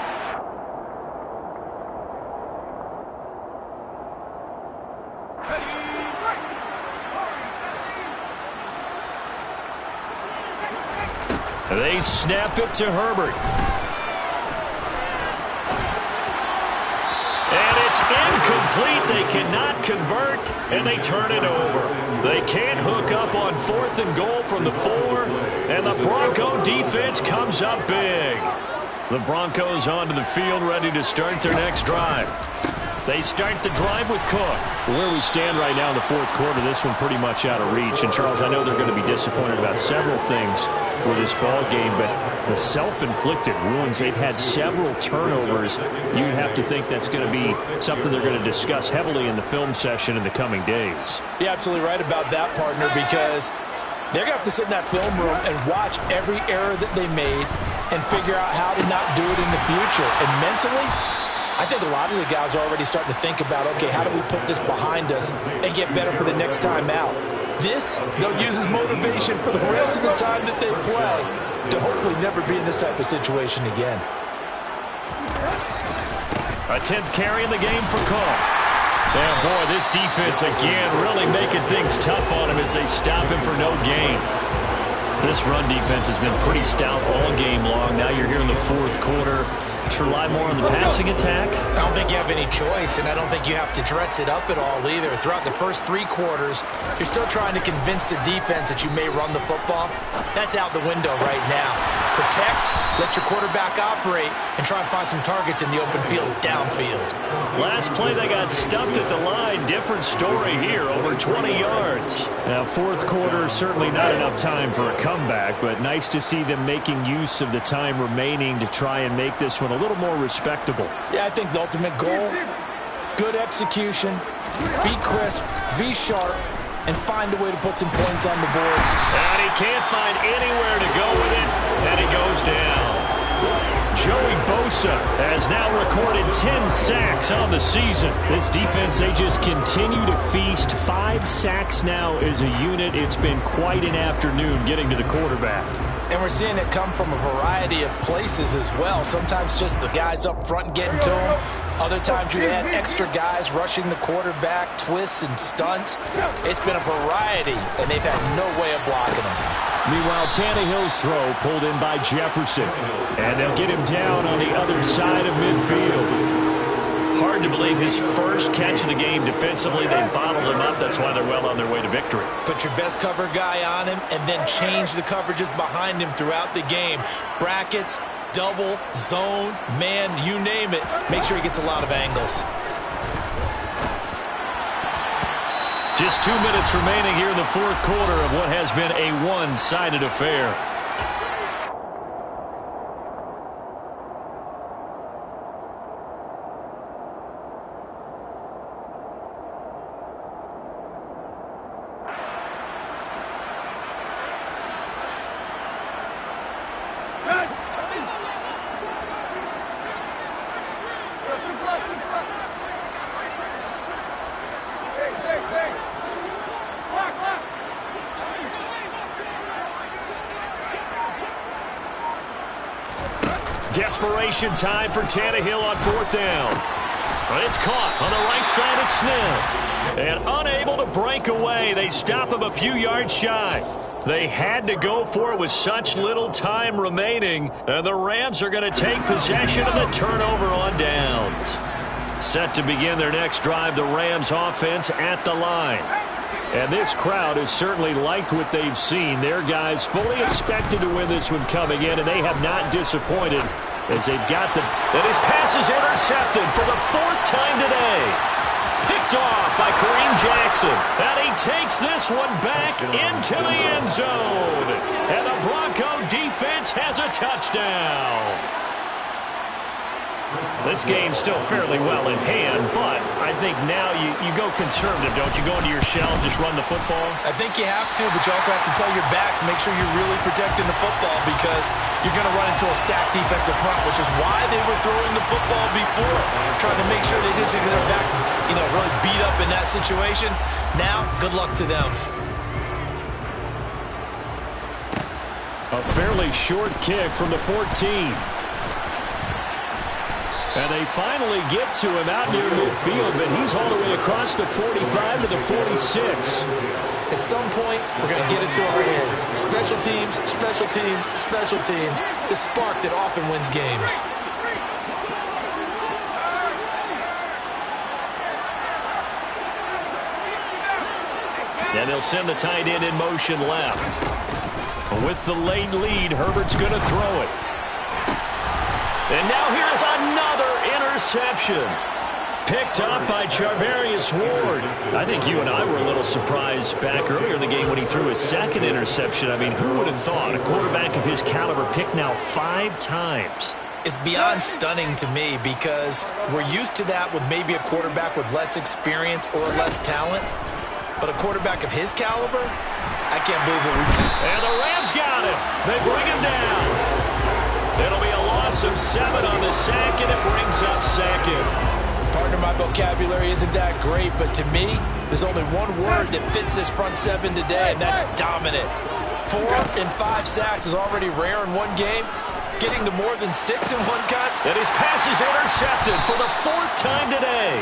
They snap it to Herbert. And it's incomplete. They cannot convert, and they turn it over. They can't hook up on 4th and goal from the 4, and the Bronco defense comes up big. The Broncos onto the field, ready to start their next drive. They start the drive with Cook. Where we stand right now in the 4th quarter, this one pretty much out of reach. And, Charles, I know they're going to be disappointed about several things with this ball game, but the self-inflicted wounds, they've had several turnovers. You'd have to think that's going to be something they're going to discuss heavily in the film session in the coming days. You're absolutely right about that, partner, because They're going to have to sit in that film room and watch every error that they made and figure out how to not do it in the future. And mentally, I think a lot of the guys are already starting to think about, okay, how do we put this behind us and get better for the next time out? This, they'll use as motivation for the rest of the time that they play to hopefully never be in this type of situation again. A 10th carry in the game for Cole. And boy, this defense again really making things tough on him as they stop him for no gain. This run defense has been pretty stout all game long. Now you're here in the fourth quarter. Should rely more on the passing attack. I don't think you have any choice, and I don't think you have to dress it up at all either. Throughout the first 3 quarters, you're still trying to convince the defense that you may run the football. That's out the window right now. Protect, let your quarterback operate, and try and find some targets in the open field downfield. Last play, they got stumped at the line. Different story here, over 20 yards. Now, fourth quarter, certainly not enough time for a comeback, but nice to see them making use of the time remaining to try and make this one a little more respectable. Yeah, I think the ultimate goal, good execution, be crisp, be sharp, and find a way to put some points on the board. And he can't find anywhere to go with it, and he goes down. Joey Bosa has now recorded 10 sacks on the season. This defense, they just continue to feast. 5 sacks now as a unit. It's been quite an afternoon getting to the quarterback. And we're seeing it come from a variety of places as well. Sometimes just the guys up front getting to him. Other times you had extra guys rushing the quarterback, twists and stunts. It's been a variety, and they've had no way of blocking him. Meanwhile, Tannehill's throw pulled in by Jefferson. And they'll get him down on the other side of midfield. Hard to believe his first catch of the game defensively. They bottled him up. That's why they're well on their way to victory. Put your best cover guy on him and then change the coverages behind him throughout the game. Brackets, double, zone, man, you name it. Make sure he gets a lot of angles. Just 2 minutes remaining here in the fourth quarter of what has been a one-sided affair. Desperation time for Tannehill on fourth down. But it's caught on the right side of Smith. And unable to break away, they stop him a few yards shy. They had to go for it with such little time remaining. And the Rams are going to take possession of the turnover on downs. Set to begin their next drive, the Rams offense at the line. And this crowd has certainly liked what they've seen. Their guys fully expected to win this one coming in, and they have not disappointed as they've got the... And his pass is intercepted for the 4th time today. Picked off by Kareem Jackson. And he takes this one back into the end zone. And the Bronco defense has a touchdown. This game's still fairly well in hand, but I think now you go conservative, don't you? Go into your shell and just run the football? I think you have to, but you also have to tell your backs, make sure you're really protecting the football because you're going to run into a stacked defensive front, which is why they were throwing the football before, trying to make sure they just get their backs, really beat up in that situation. Now, good luck to them. A fairly short kick from the 14. And they finally get to him out near midfield, but he's all the way across the 45 to the 46. At some point, we're going to get it through our heads. Special teams, special teams, special teams. The spark that often wins games. And they'll send the tight end in motion left. With the late lead, Herbert's going to throw it. And now here's another interception. Picked up by Charvarius Ward. I think you and I were a little surprised back earlier in the game when he threw his second interception. I mean, who would have thought a quarterback of his caliber picked now 5 times? It's beyond stunning to me because we're used to that with maybe a quarterback with less experience or less talent. But a quarterback of his caliber, I can't believe what we did. And the Rams got him. They bring him down. It'll be a loss of 7 on the sack, and it brings up second. Partner, my vocabulary isn't that great, but to me, there's only one word that fits this front seven today, and that's dominant. 4 and 5 sacks is already rare in one game. Getting to more than 6 in one cut. And his pass is intercepted for the 4th time today.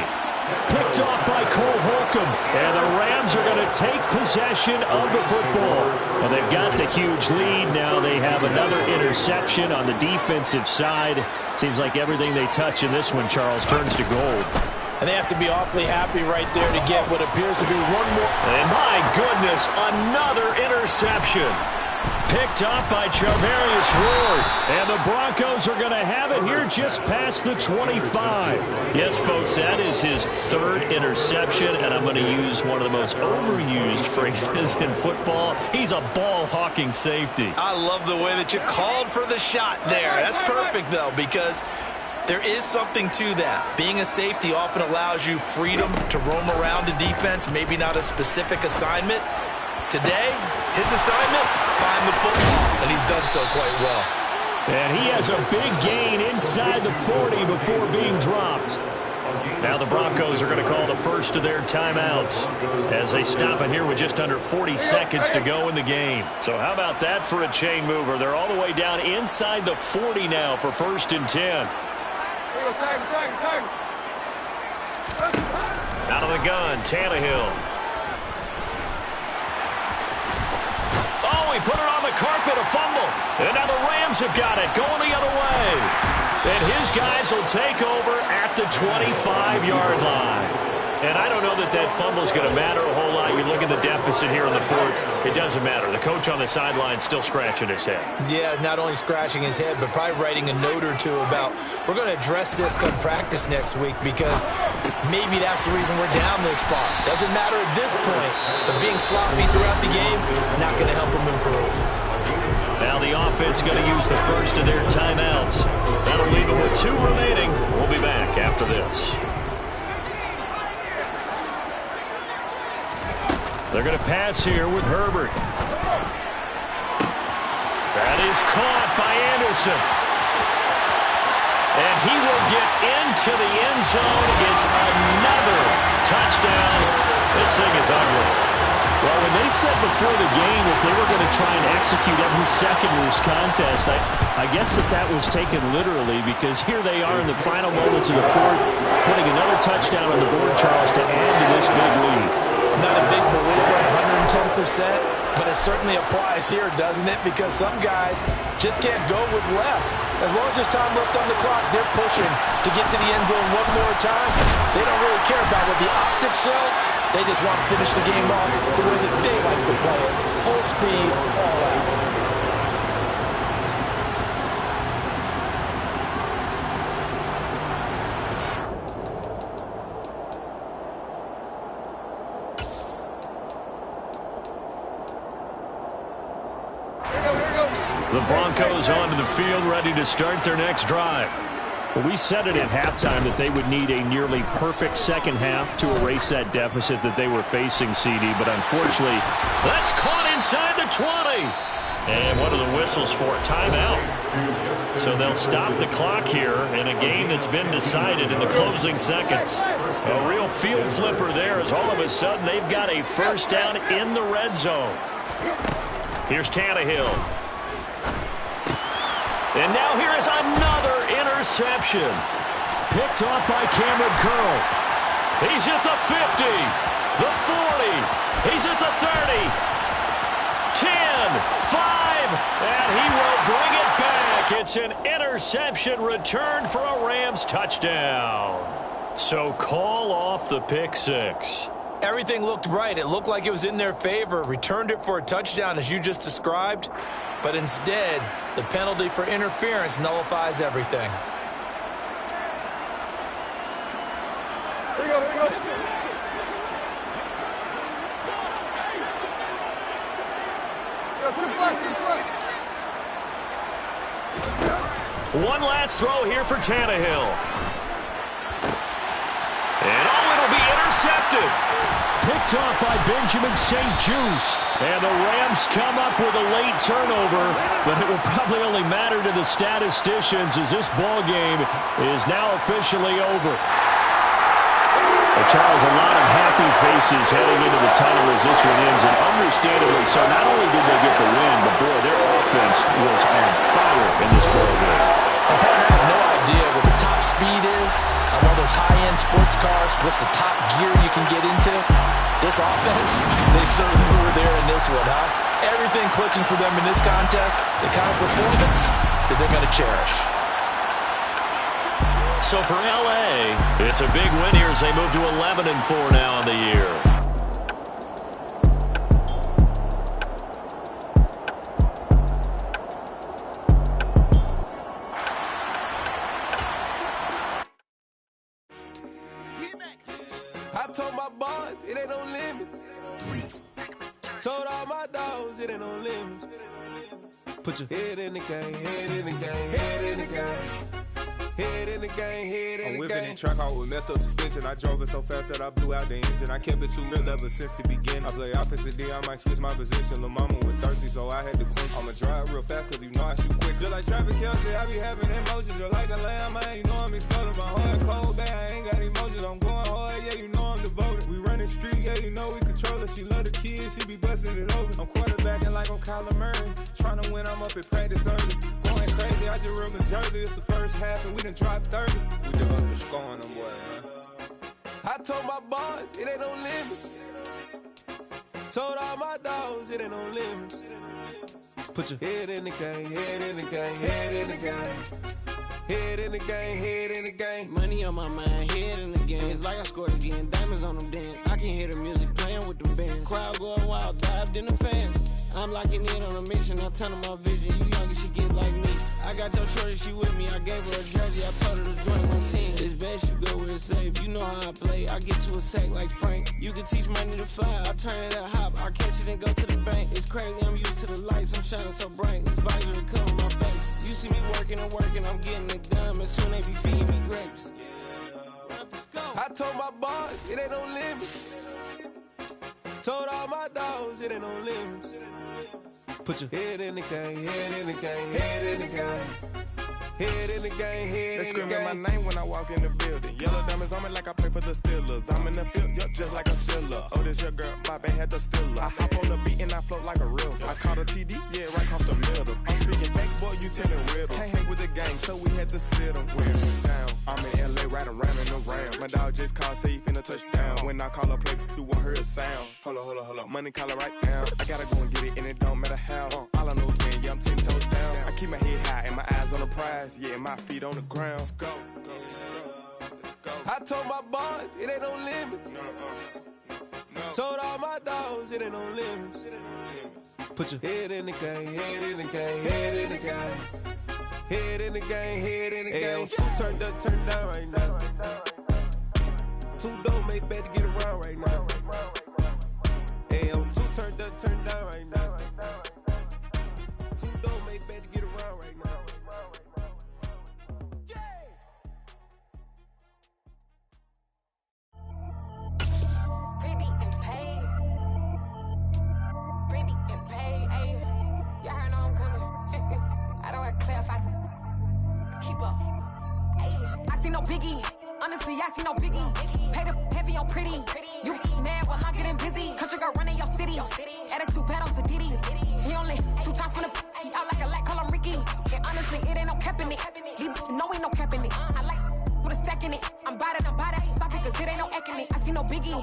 Picked off by Cole Holcomb. And the Rams are going to take possession of the football. Well, they've got the huge lead. Now they have another interception on the defensive side. Seems like everything they touch in this one, Charles, turns to gold. And they have to be awfully happy right there to get what appears to be one more. And my goodness, another interception. Picked up by Charvarius Ward. And the Broncos are going to have it here just past the 25. Yes, folks, that is his 3rd interception, and I'm going to use one of the most overused phrases in football. He's a ball-hawking safety. I love the way that you called for the shot there. That's perfect, though, because there is something to that. Being a safety often allows you freedom to roam around a defense, maybe not a specific assignment. Today, his assignment, find the football, and he's done so quite well. And he has a big gain inside the 40 before being dropped. Now the Broncos are going to call the first of their timeouts as they stop it here with just under 40 seconds to go in the game. So how about that for a chain mover? They're all the way down inside the 40 now for 1st and 10. Out of the gun, Tannehill. Oh, he put it on the carpet, a fumble. And now the Rams have got it, going the other way. And his guys will take over at the 25-yard line. And I don't know that that fumble is going to matter a whole lot. You look at the deficit here in the 4th. It doesn't matter. The coach on the sideline still scratching his head. Yeah, not only scratching his head, but probably writing a note or two about, we're going to address this come practice next week because maybe that's the reason we're down this far. Doesn't matter at this point, but being sloppy throughout the game, not going to help them improve. Now the offense going to use the first of their timeouts. That'll leave them with 2 remaining. We'll be back after this. They're going to pass here with Herbert. That is caught by Anderson. And he will get into the end zone. It's another touchdown. This thing is ugly. Well, when they said before the game that they were going to try and execute every second of this contest, I guess that was taken literally because here they are in the final moments of the 4th, putting another touchdown on the board, Charles, to add to this big lead. I'm not a big believer in 110%, but it certainly applies here, doesn't it? Because some guys just can't go with less. As long as there's time left on the clock, they're pushing to get to the end zone one more time. They don't really care about what the optics show. They just want to finish the game off the way that they like to play it. Full speed, all out. The Broncos onto the field, ready to start their next drive. Well, we said it at halftime that they would need a nearly perfect second half to erase that deficit that they were facing, CD. But unfortunately, that's caught inside the 20. And what are the whistles for? Timeout. So they'll stop the clock here in a game that's been decided in the closing seconds. A real field flipper there as all of a sudden they've got a first down in the red zone. Here's Tannehill. And now here is another interception. Picked off by Cameron Curl. He's at the 50, the 40. He's at the 30, 10, 5, and he will bring it back. It's an interception return for a Rams touchdown. So call off the pick six. Everything looked right. It looked like it was in their favor. Returned it for a touchdown, as you just described. But instead, the penalty for interference nullifies everything. Here we go, here we go. One last throw here for Tannehill. And it'll be intercepted. Picked off by Benjamin St. Juste. And the Rams come up with a late turnover, but it will probably only matter to the statisticians as this ball game is now officially over. Well, Charles, a lot of happy faces heading into the tunnel as this one ends, and understandably so. Not only did they get the win, but boy, their offense was on fire in this ball game. I have no idea what the top speed is on one of those high-end sports cars. What's the top gear you can get into? This offense, they certainly were there in this one, huh? Everything clicking for them in this contest, the kind of performance that they're going to cherish. So for L.A., it's a big win here as they move to 11-4 now on the year. I told my boys it ain't no limit. Told all my dogs it ain't no limit. Put your head in the game, head in the game, head in the game. Head in the game, head in the game. I'm whipping the track out with messed up suspension. I drove it so fast that I blew out the engine. I kept it too real ever since the beginning. I play offensive D, I might switch my position. Lil' mama was thirsty, so I had to quench. I'ma drive real fast, cause you know I shoot quick. Just like Travis Kelce, I be having emotions. Just like a lamb, man, you know I'm exploding. My heart cold, bad, I ain't got emotions. I'm going hard, yeah, you know I'm devoted. We running streets, yeah, you know we control it. She love the kids, she be busting it over. I'm quarterbacking like I'm Kyler Murray. Trying to win, I'm up at practice early. Going crazy, I just real Jersey. It's the first half, and we done dropped 30. We just underscoring them, boy, man. I told my boys it ain't no limit. Told all my dogs it ain't no limit. Put your head in the game, head in the game, head in the game. Head in the game, head in the game. Money on my mind, head in the game. It's like I scored again, diamonds on them dance. I can hear the music playing with them bands. Crowd going wild, dived in the fans. I'm locking in on a mission, I tell her my vision. You young and she get like me. I got your shorty, she with me. I gave her a jersey, I told her to join my team. It's best you go where it's safe. You know how I play. I get to a sack like Frank. You can teach money to fly. I turn it up hop. I catch it and go to the bank. It's crazy, I'm used to the lights. I'm shining so bright. This visor will cover my face. You see me working and working. I'm getting it done. And soon they be feeding me grapes. I told my boys it ain't no limit. Told all my dogs it ain't no limit. Put your head in the game, head in the game, head in the game. Head in the game, head in the game. They screaming my name when I walk in the building. Yellow diamonds on me like I play for the Steelers. I'm in the field, yup, just like a Steeler. Oh, this your girl, my band had the Steeler. I hop on the beat and I float like a real. I caught a TD, yeah, right across the middle. I'm speaking facts, boy, you telling riddles. Can't hang with the gang, so we had to sit them wear me down. I'm in LA, right around and around. My dog just called, say he finna touchdown. When I call a play, you won't hear a sound. Hold up, money caller right now. I gotta go and get it, and it don't matter how. All I know is win, yeah, I'm 10 toes down. I keep my head high and my eyes on the prize. Yeah, my feet on the ground. Let's go. Let's go. I told my boys it ain't no limits. No. Told all my dogs it ain't no limits. Put your head in the game, head in the game, head in the game. Head in the game, head in the game. Two turned up, turned down right now. Two dope make better get around right now. Hey, I'm two turned up, turned down right now. Two dope make better get around right now. Pretty and paid. Pretty and paid, ayy. Y'all heard know I'm coming. I don't want to clarify. Keep up. Ayy. I see no biggie. Honestly, I see no biggie. Pay the heavy on pretty. You mad while I'm getting busy. Country girl running your city. Attitude bad on Sadidi. He only 2 times from the he out like a light, call him Ricky. And honestly, it ain't no cap in it. These know ain't no cap in it. I like with a stack in it. I'm by that. Stop it, cause it ain't no eck in it. I see no biggie.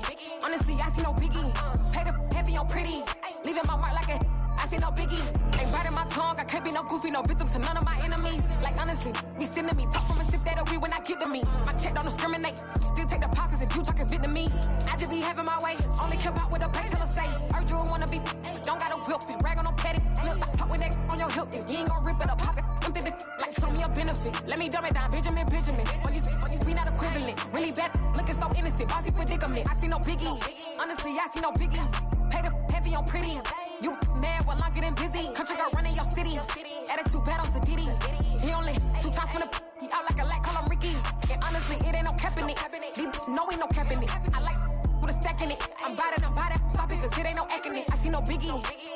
Honestly, I see no biggie. Pay the heavy on pretty. Leaving my mark like a I see no biggie. Ain't biting my tongue. I can't be no goofy, no victim to none of my enemies. Like honestly, be sending me talk from a sip that we when I get to me. My check don't discriminate. Still take deposits if you talking Vietnamese. I just be having my way. Only care about what a pay till I say. Urge you wanna be. Don't got no whip and rag on no petty. Look like talk with that on your hip. If you ain't gon' rip it up, pop it. Empty the like show me a benefit. Let me dumb it down, Benjamin. When you we not equivalent. Really bad, looking so innocent. Bossy predicament. I see no biggie. Honestly, I see no biggie. Pay the heavy on pretty. You mad while I'm getting busy. Country girl running your city. Attitude bad on Sadidi. He only 2 times from the he out like a light, call him Ricky. And honestly, it ain't no cap in it. These know ain't no cap in it. I like with a stack in it. I'm by that. Stop it, cause it ain't no eck in it. I see no biggie.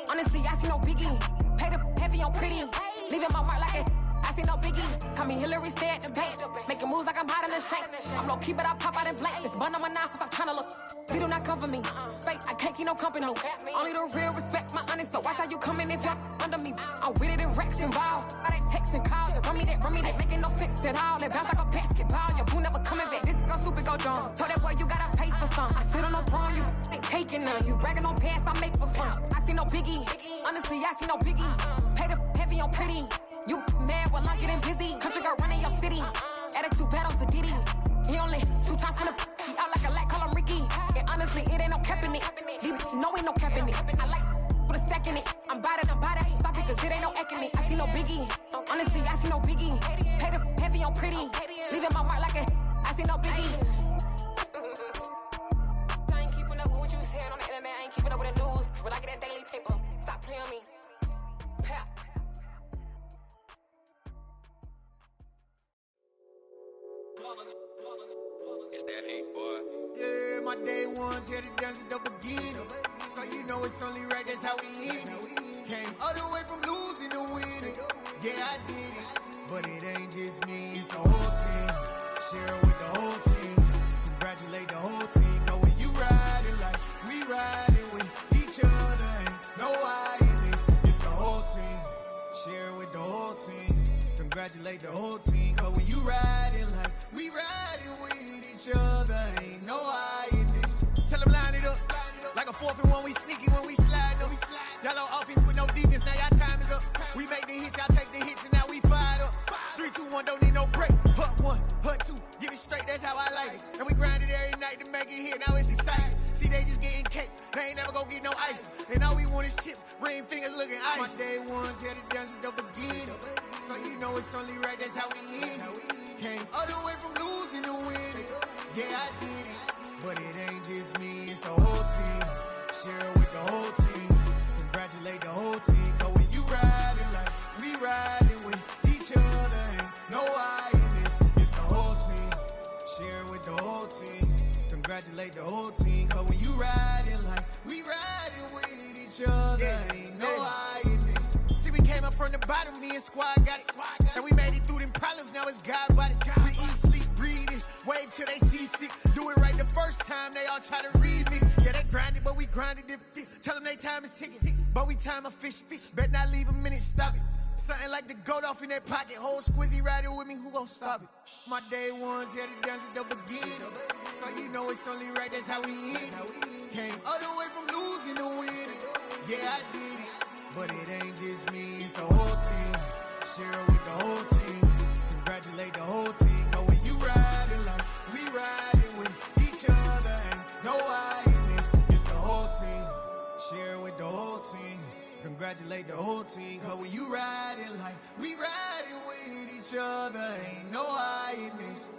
Honestly, I see no biggie. Pay the heavy on pretty. Leaving my mark like it. I see no biggie. Call me Hillary, stay at the bank. Making moves like I'm hot in the shank. I'm low key, but I pop out in blank. This bun on my knife, stop trying to look. They do not come for me. Fake, I can't keep no company. Only the real respect my honest. So watch how you coming if you're under me. I'm with it in Rex involved. I they text and calls. Just run me that, making no sense at all. They bounce like a basketball. Your boo never coming back. This go stupid, go dumb. Told that boy you gotta pay for some. I sit on no throne, you ain't taking none. You bragging on pants, I make for fun. I see no biggie. Honestly, I see no biggie. Pay the heavy on pretty. You mad while I'm getting busy. Country girl running your city. Attitude battles to Diddy. He only 2 times in the he out like a light, call him Ricky. And honestly, it ain't no cap in it. No, ain't no cap in it. I like put a stack in it. I'm bad, ain't stop it, cause it ain't no eck in it. I see no biggie. Honestly, I see no biggie. Pay the heavy on pretty. Leaving my mark like a I see no biggie. I ain't keeping up with what you saying on the internet. I ain't keeping up with the news. When I get that daily paper, stop playing me. Pap. It's that hate, boy. Yeah, my day ones here to dance at the beginning. So you know it's only right, that's how we end it. Came all the way from losing to winning. Yeah, I did it. But it ain't just me, it's the whole team. Share it with the whole team. Congratulate the whole team. Cause when you riding like we riding with each other, ain't no I in this. It's the whole team. Share it with the whole team. Congratulate the whole team. Cause when you riding like we riding with each other, ain't no I in this. Tell them line it up. Like a 4th and 1, we sneaky when we slide them. Y'all on offense with no defense, now y'all time is up. We make the hits, y'all take the hits, and now we fired up. 3, 2, 1, don't need no break. Hut 1, hut 2, get it straight, that's how I like it. And we grind it every night to make it hit, now it's exciting. See, they just getting cake, they ain't never gonna get no ice. And all we want is chips, ring fingers looking ice. My day ones here to dance at the beginning. So you know it's only right, that's how we end it. Came all the way from losing to winning. Yeah, I did it. But it ain't just me, it's the whole team. Share it with the whole team. Congratulate the whole team. Cause when you riding like we riding with each other, ain't no I in this. It's the whole team. Share it with the whole team. Congratulate the whole team. Cause when you riding like we riding with each other, ain't no I in this. See, we came up from the bottom, me and squad got it. And we made it through them problems, now it's God body. We eat, sleep, breathe this, wave till they see sick. Do it right the first time, they all try to remix. Yeah, they grinded, but we grinded different. Tell them they time is ticking, but we time a fish. Bet not leave a minute, stop it. Something like the goat off in that pocket. Whole squizzy riding with me, who gon' stop it? My day ones here to dance at the beginning. So you know it's only right, that's how we end it. Came all the way from losing to winning. Yeah, I did it. But it ain't just me, it's the whole team. Share it with the whole team. Congratulate the whole team. Cause when you riding like we riding with each other, ain't no I in this. It's the whole team. Share it with the whole team. Congratulate the whole team. Cause when you riding like we riding with each other, ain't no I in this.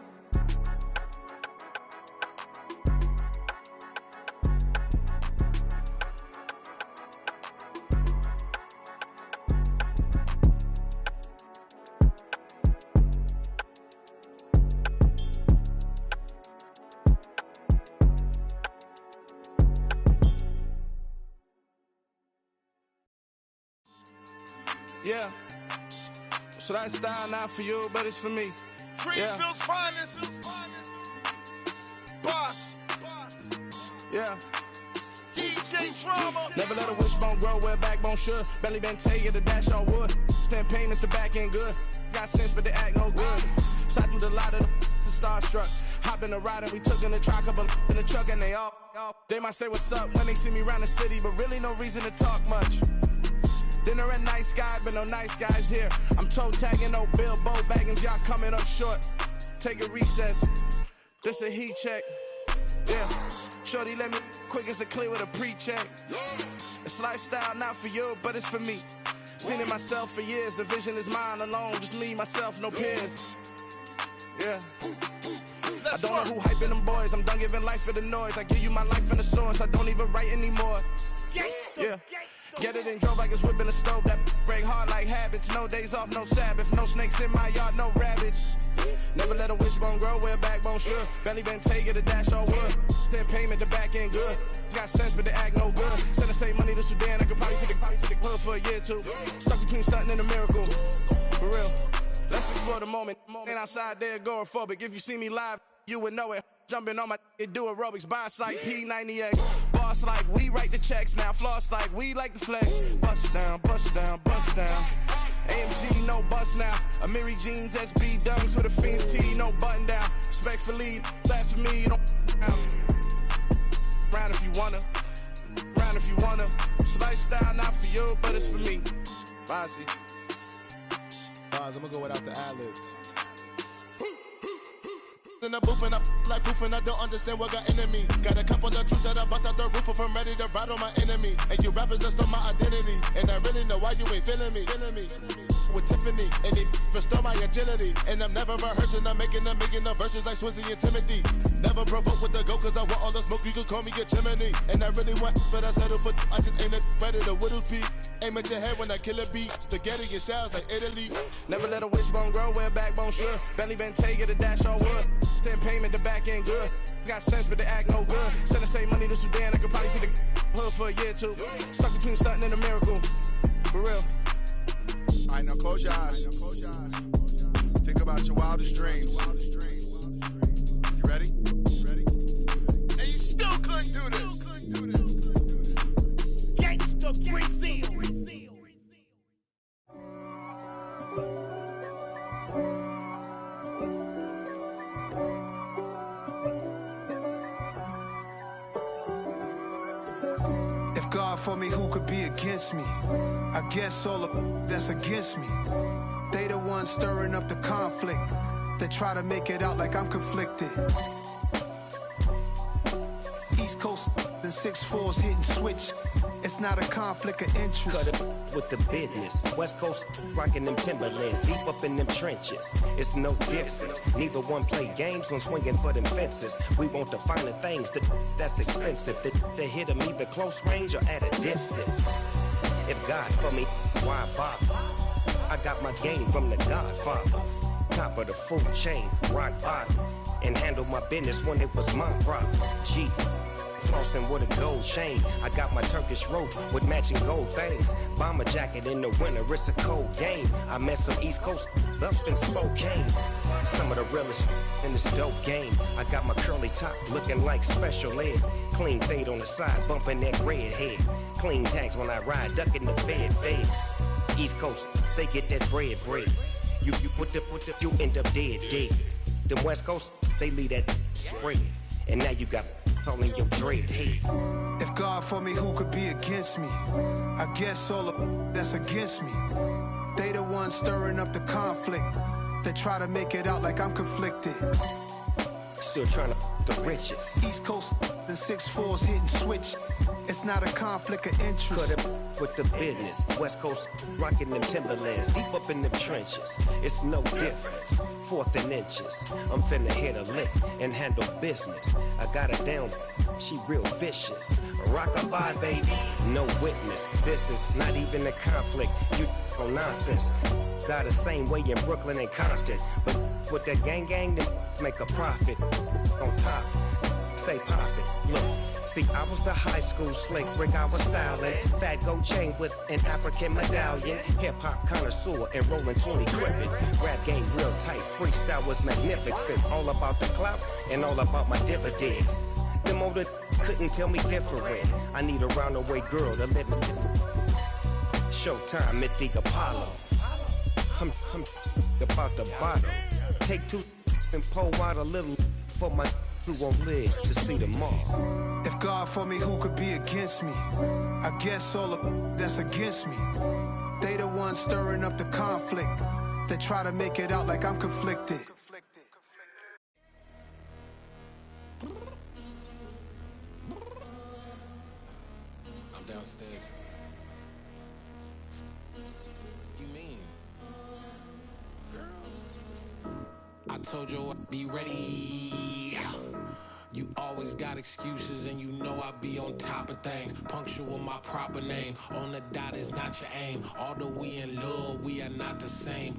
Yeah, so that style not for you, but it's for me. Greenfield's finest. Boss. Yeah. DJ Drama. Never let a wishbone grow where a backbone should. Belly been taking the dash on wood. Then pain is the back end good. Got sense, but they act no good. Shot through the lot of the starstruck. Hop in the ride and we took in the truck, couple in the truck, and they might say what's up when they see me around the city, but really no reason to talk much. Dinner at Nice Guy, but no nice guys here. I'm toe tagging, no Bilbo Baggins, y'all coming up short. Take a recess, this a heat check. Yeah, shorty let me quick as a clear with a pre-check. It's lifestyle not for you, but it's for me. Seen it myself for years, the vision is mine alone. Just me, myself, no peers. Yeah. I don't know who hyping them boys. I'm done giving life for the noise. I give you my life and the source. I don't even write anymore. Yeah. Get it and drove like it's whipping a stove. That break hard like habits. No days off, no Sabbath. No snakes in my yard, no rabbits. Never let a wishbone grow where a backbone should. Belly been take it a dash all wood. Then payment, the back end good. Got sense, but the act no good. Send the same money to Sudan. I could probably fit the hood for a year or two. Stuck between stunting and a miracle. For real. Let's explore the moment. Ain't outside there agoraphobic. If you see me live, you would know it. Jumping on my do aerobics, boss like P90X. Boss like we write the checks now. Floss like we like the flex. Bust down, bust down, bust down. AMG, no bust now. Amiri jeans, SB dunks with a Fiends T, no button down. Respectfully, that's for me, you don't round if you wanna. Round if you wanna. It's lifestyle, not for you, but it's for me. Bossy. I'm gonna go without the ad-libs. In the booth and I like proof and I don't understand what got into me. Got a couple of truths that I bust out the roof if I'm ready to ride on my enemy. And you rappers just stole my identity. And I really know why you ain't feeling me. With Tiffany, and they restore my agility. And I'm never rehearsing, I'm making the verses like Swizzy and Timothy. Never provoke with the go, cause I want all the smoke, you can call me a chimney. And I really want, but I settle for, I just aim it ready to Whittles Peak. Aim at your head when I kill a beat. Spaghetti and shells like Italy. Never let a wishbone grow where a backbone should. Belly been take it a dash all wood. Then payment, the back end good. Got sense, but the act no good. Send the same money to Sudan, I could probably fit the hood for a year or two. Stuck between stunting and a miracle. For real. All right, now close your eyes. Think about your wildest dreams. You ready? And you still couldn't do this. Gangsta Brazil. If God for me, who could be against me? I guess all of that's against me. They the ones stirring up the conflict. They try to make it out like I'm conflicted. East Coast and 6'4s hitting switch. It's not a conflict of interest. Cut it with the business. West Coast rocking them Timberlands, deep up in them trenches. It's no difference. Neither one play games when swinging for them fences. We want the finer things that's expensive. They hit them either close range or at a distance. If God for me, why bother? I got my game from the Godfather. Top of the food chain, rock bottom. And handle my business when it was my problem. G. Flossing with a gold chain. I got my Turkish rope with matching gold things. Bomber jacket in the winter, it's a cold game. I met some East Coast up in Spokane. Some of the realest in this dope game. I got my curly top looking like special ed. Clean fade on the side, bumping that red head. Clean tags when I ride, ducking the feds. East Coast, they get that bread. You put the, you end up dead. Them West Coast, they leave that spread. And now you got calling your dread head. If God for me, who could be against me? I guess all of that's against me. They the ones stirring up the conflict. They try to make it out like I'm conflicted. Still trying to the riches. East Coast and 6'4s hitting switch. It's not a conflict of interest. Cut it with the business. West Coast rocking them Timberlands, deep up in them trenches. It's no difference. 4th and inches. I'm finna hit a lick and handle business. I got her down, she real vicious. Rock-a-bye, baby, no witness. This is not even a conflict. You on nonsense. Got the same way in Brooklyn and Compton. But with that gang, then make a profit. On top, stay poppin'. Look. See, I was the high school slick Rick, I was styling. Fat gold chain with an African medallion. Hip-hop connoisseur and rolling 20 gripping. Rap game real tight, freestyle was magnificent. All about the clout and all about my dividends. Them older couldn't tell me different. I need a roundaway girl to let me. Showtime at the Apollo. I'm about the bottle. Take 2 and pour out a little for my who won't live to see tomorrow. If God for me, who could be against me? I guess all of that's against me. They the ones stirring up the conflict. They try to make it out like I'm conflicted. I'm downstairs. You mean? Girl, I told you I'd be ready. You always got excuses and you know I be on top of things. Punctual my proper name. On the dot is not your aim. Although we in love, we are not the same.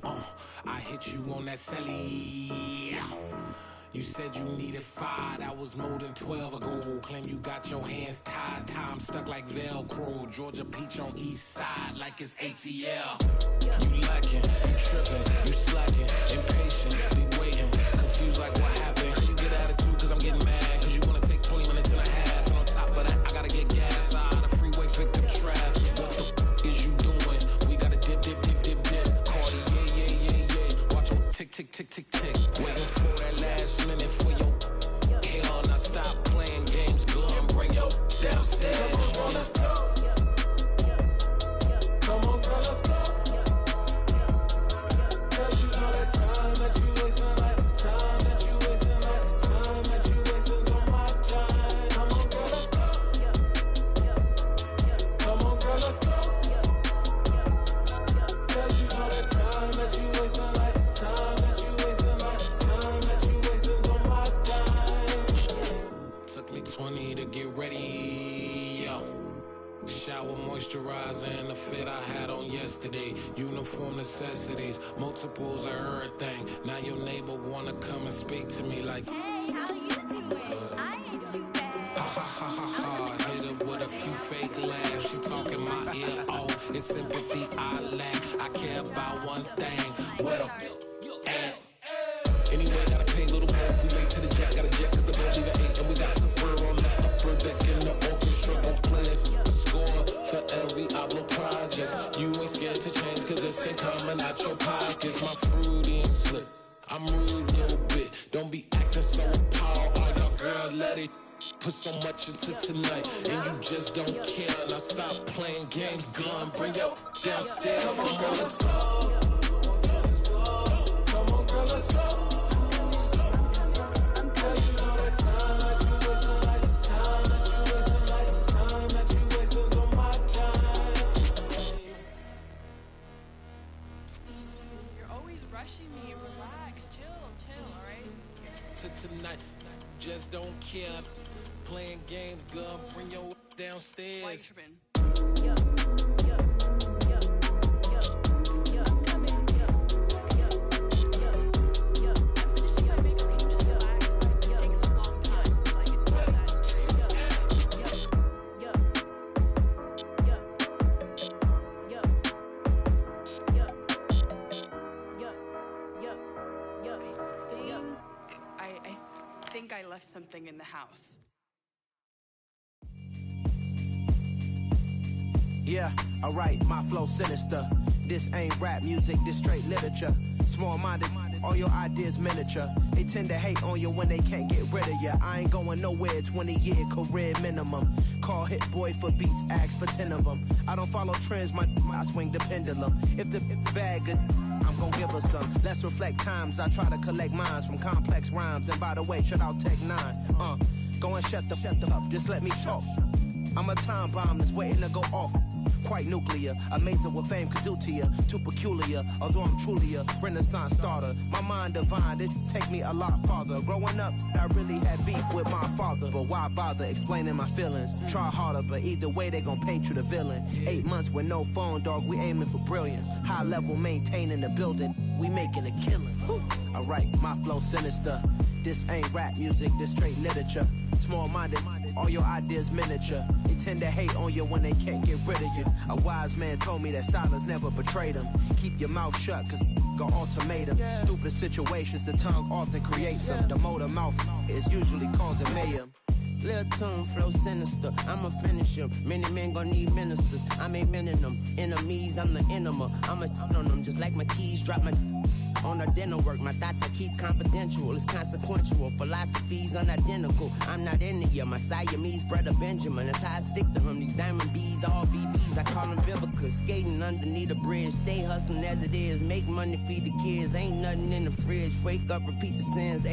I hit you on that celly. You said you needed 5, that was more than 12 ago. Claim you got your hands tied, time stuck like Velcro. Georgia Peach on east side like it's ATL. You lacking, you tripping, you slacking, impatient, be waiting, confused like what happened. How you get attitude cause I'm getting mad, cause you wanna take 20 minutes and a half. And on top of that, I gotta get gas out of the freeway, pick up traffic. What the is you doing? We gotta dip, dip, dip, dip, dip. Cardi, yeah. Watch your tick, tick, tick, tick, tick. Waiting for that last minute for your hell. Now stop playing games, go and bring your downstairs. Come on, let's go. Come on, girl, let's go. Girl, you know that time that you wasting, like time that you wasting, like time that you wasting on my time. Come on, girl, let's go. Come on, girl, let's go. Girl, you know that time that you wasting, like time that you wasting, like time that you wasting on my time. Took me 20 to get ready, yo. Shower moisturizer and the fit I had on yesterday. Uniform necessities, multiples of everything. Now your neighbor wanna come and speak to me like, hey, how you doing? I ain't too bad. Ha ha ha ha ha. Hit her with a few fake laughs. She talking my ear off. It's sympathy I lack. I care about one thing. What up? Anyway, gotta pay a little more if we late to the jet. Gotta jet cause the boat leave at 8. And we got some fur on the upper deck in the orchestra. Gon' play a score for every Ablo project. You ain't scared to change cause it's ain't coming out your pockets. My fruity and slip. I'm rude a little bit. Don't be acting so appalled. All y'all girl, let it put so much into tonight. And you just don't care. Now stop playing games. Gun, bring your downstairs. Come on, girl, let's go. Come on, girl, let's go. Tonight, just don't care. Playing games, girl, bring your downstairs. I left something in the house. Yeah, alright, my flow sinister. This ain't rap music, this straight literature. Small-minded, all your ideas miniature. They tend to hate on you when they can't get rid of you. I ain't going nowhere, 20-year career minimum. Call Hit Boy for beats, ask for 10 of them. I don't follow trends, I swing the pendulum. If the bag good, I'm gon' give her some. Let's reflect times, I try to collect minds from complex rhymes. And by the way, shout out Tech 9. Go and shut the up, just let me talk. I'm a time bomb that's waiting to go off. Quite nuclear, amazing what fame could do to you. Too peculiar, although I'm truly a Renaissance starter. My mind divine, it take me a lot farther. Growing up, I really had beef with my father. But why bother explaining my feelings? Try harder, but either way they gon' paint you the villain. 8 months with no phone, dog, we aiming for brilliance. High level maintaining the building, we making a killing. Alright, my flow sinister. This ain't rap music, this straight literature. Small-minded, all your ideas miniature. They tend to hate on you when they can't get rid of you. A wise man told me that silence never betrayed him. Keep your mouth shut, cause got ultimatums. Stupid situations, the tongue often creates them. The motor mouth is usually causing mayhem. Lil' tune, flow sinister, I'ma finish him. Many men gon' need ministers, I'm aiming them. Enemies, I'm the enema, I'ma on them. Just like my keys, drop my on a dinner work. My thoughts I keep confidential, it's consequential. Philosophies unidentical, I'm not into ya. My Siamese brother Benjamin, that's how I stick to him. These diamond bees, all BBs, I call them Vivica. Skating underneath a bridge, stay hustling as it is. Make money, feed the kids, ain't nothing in the fridge. Wake up, repeat the sins,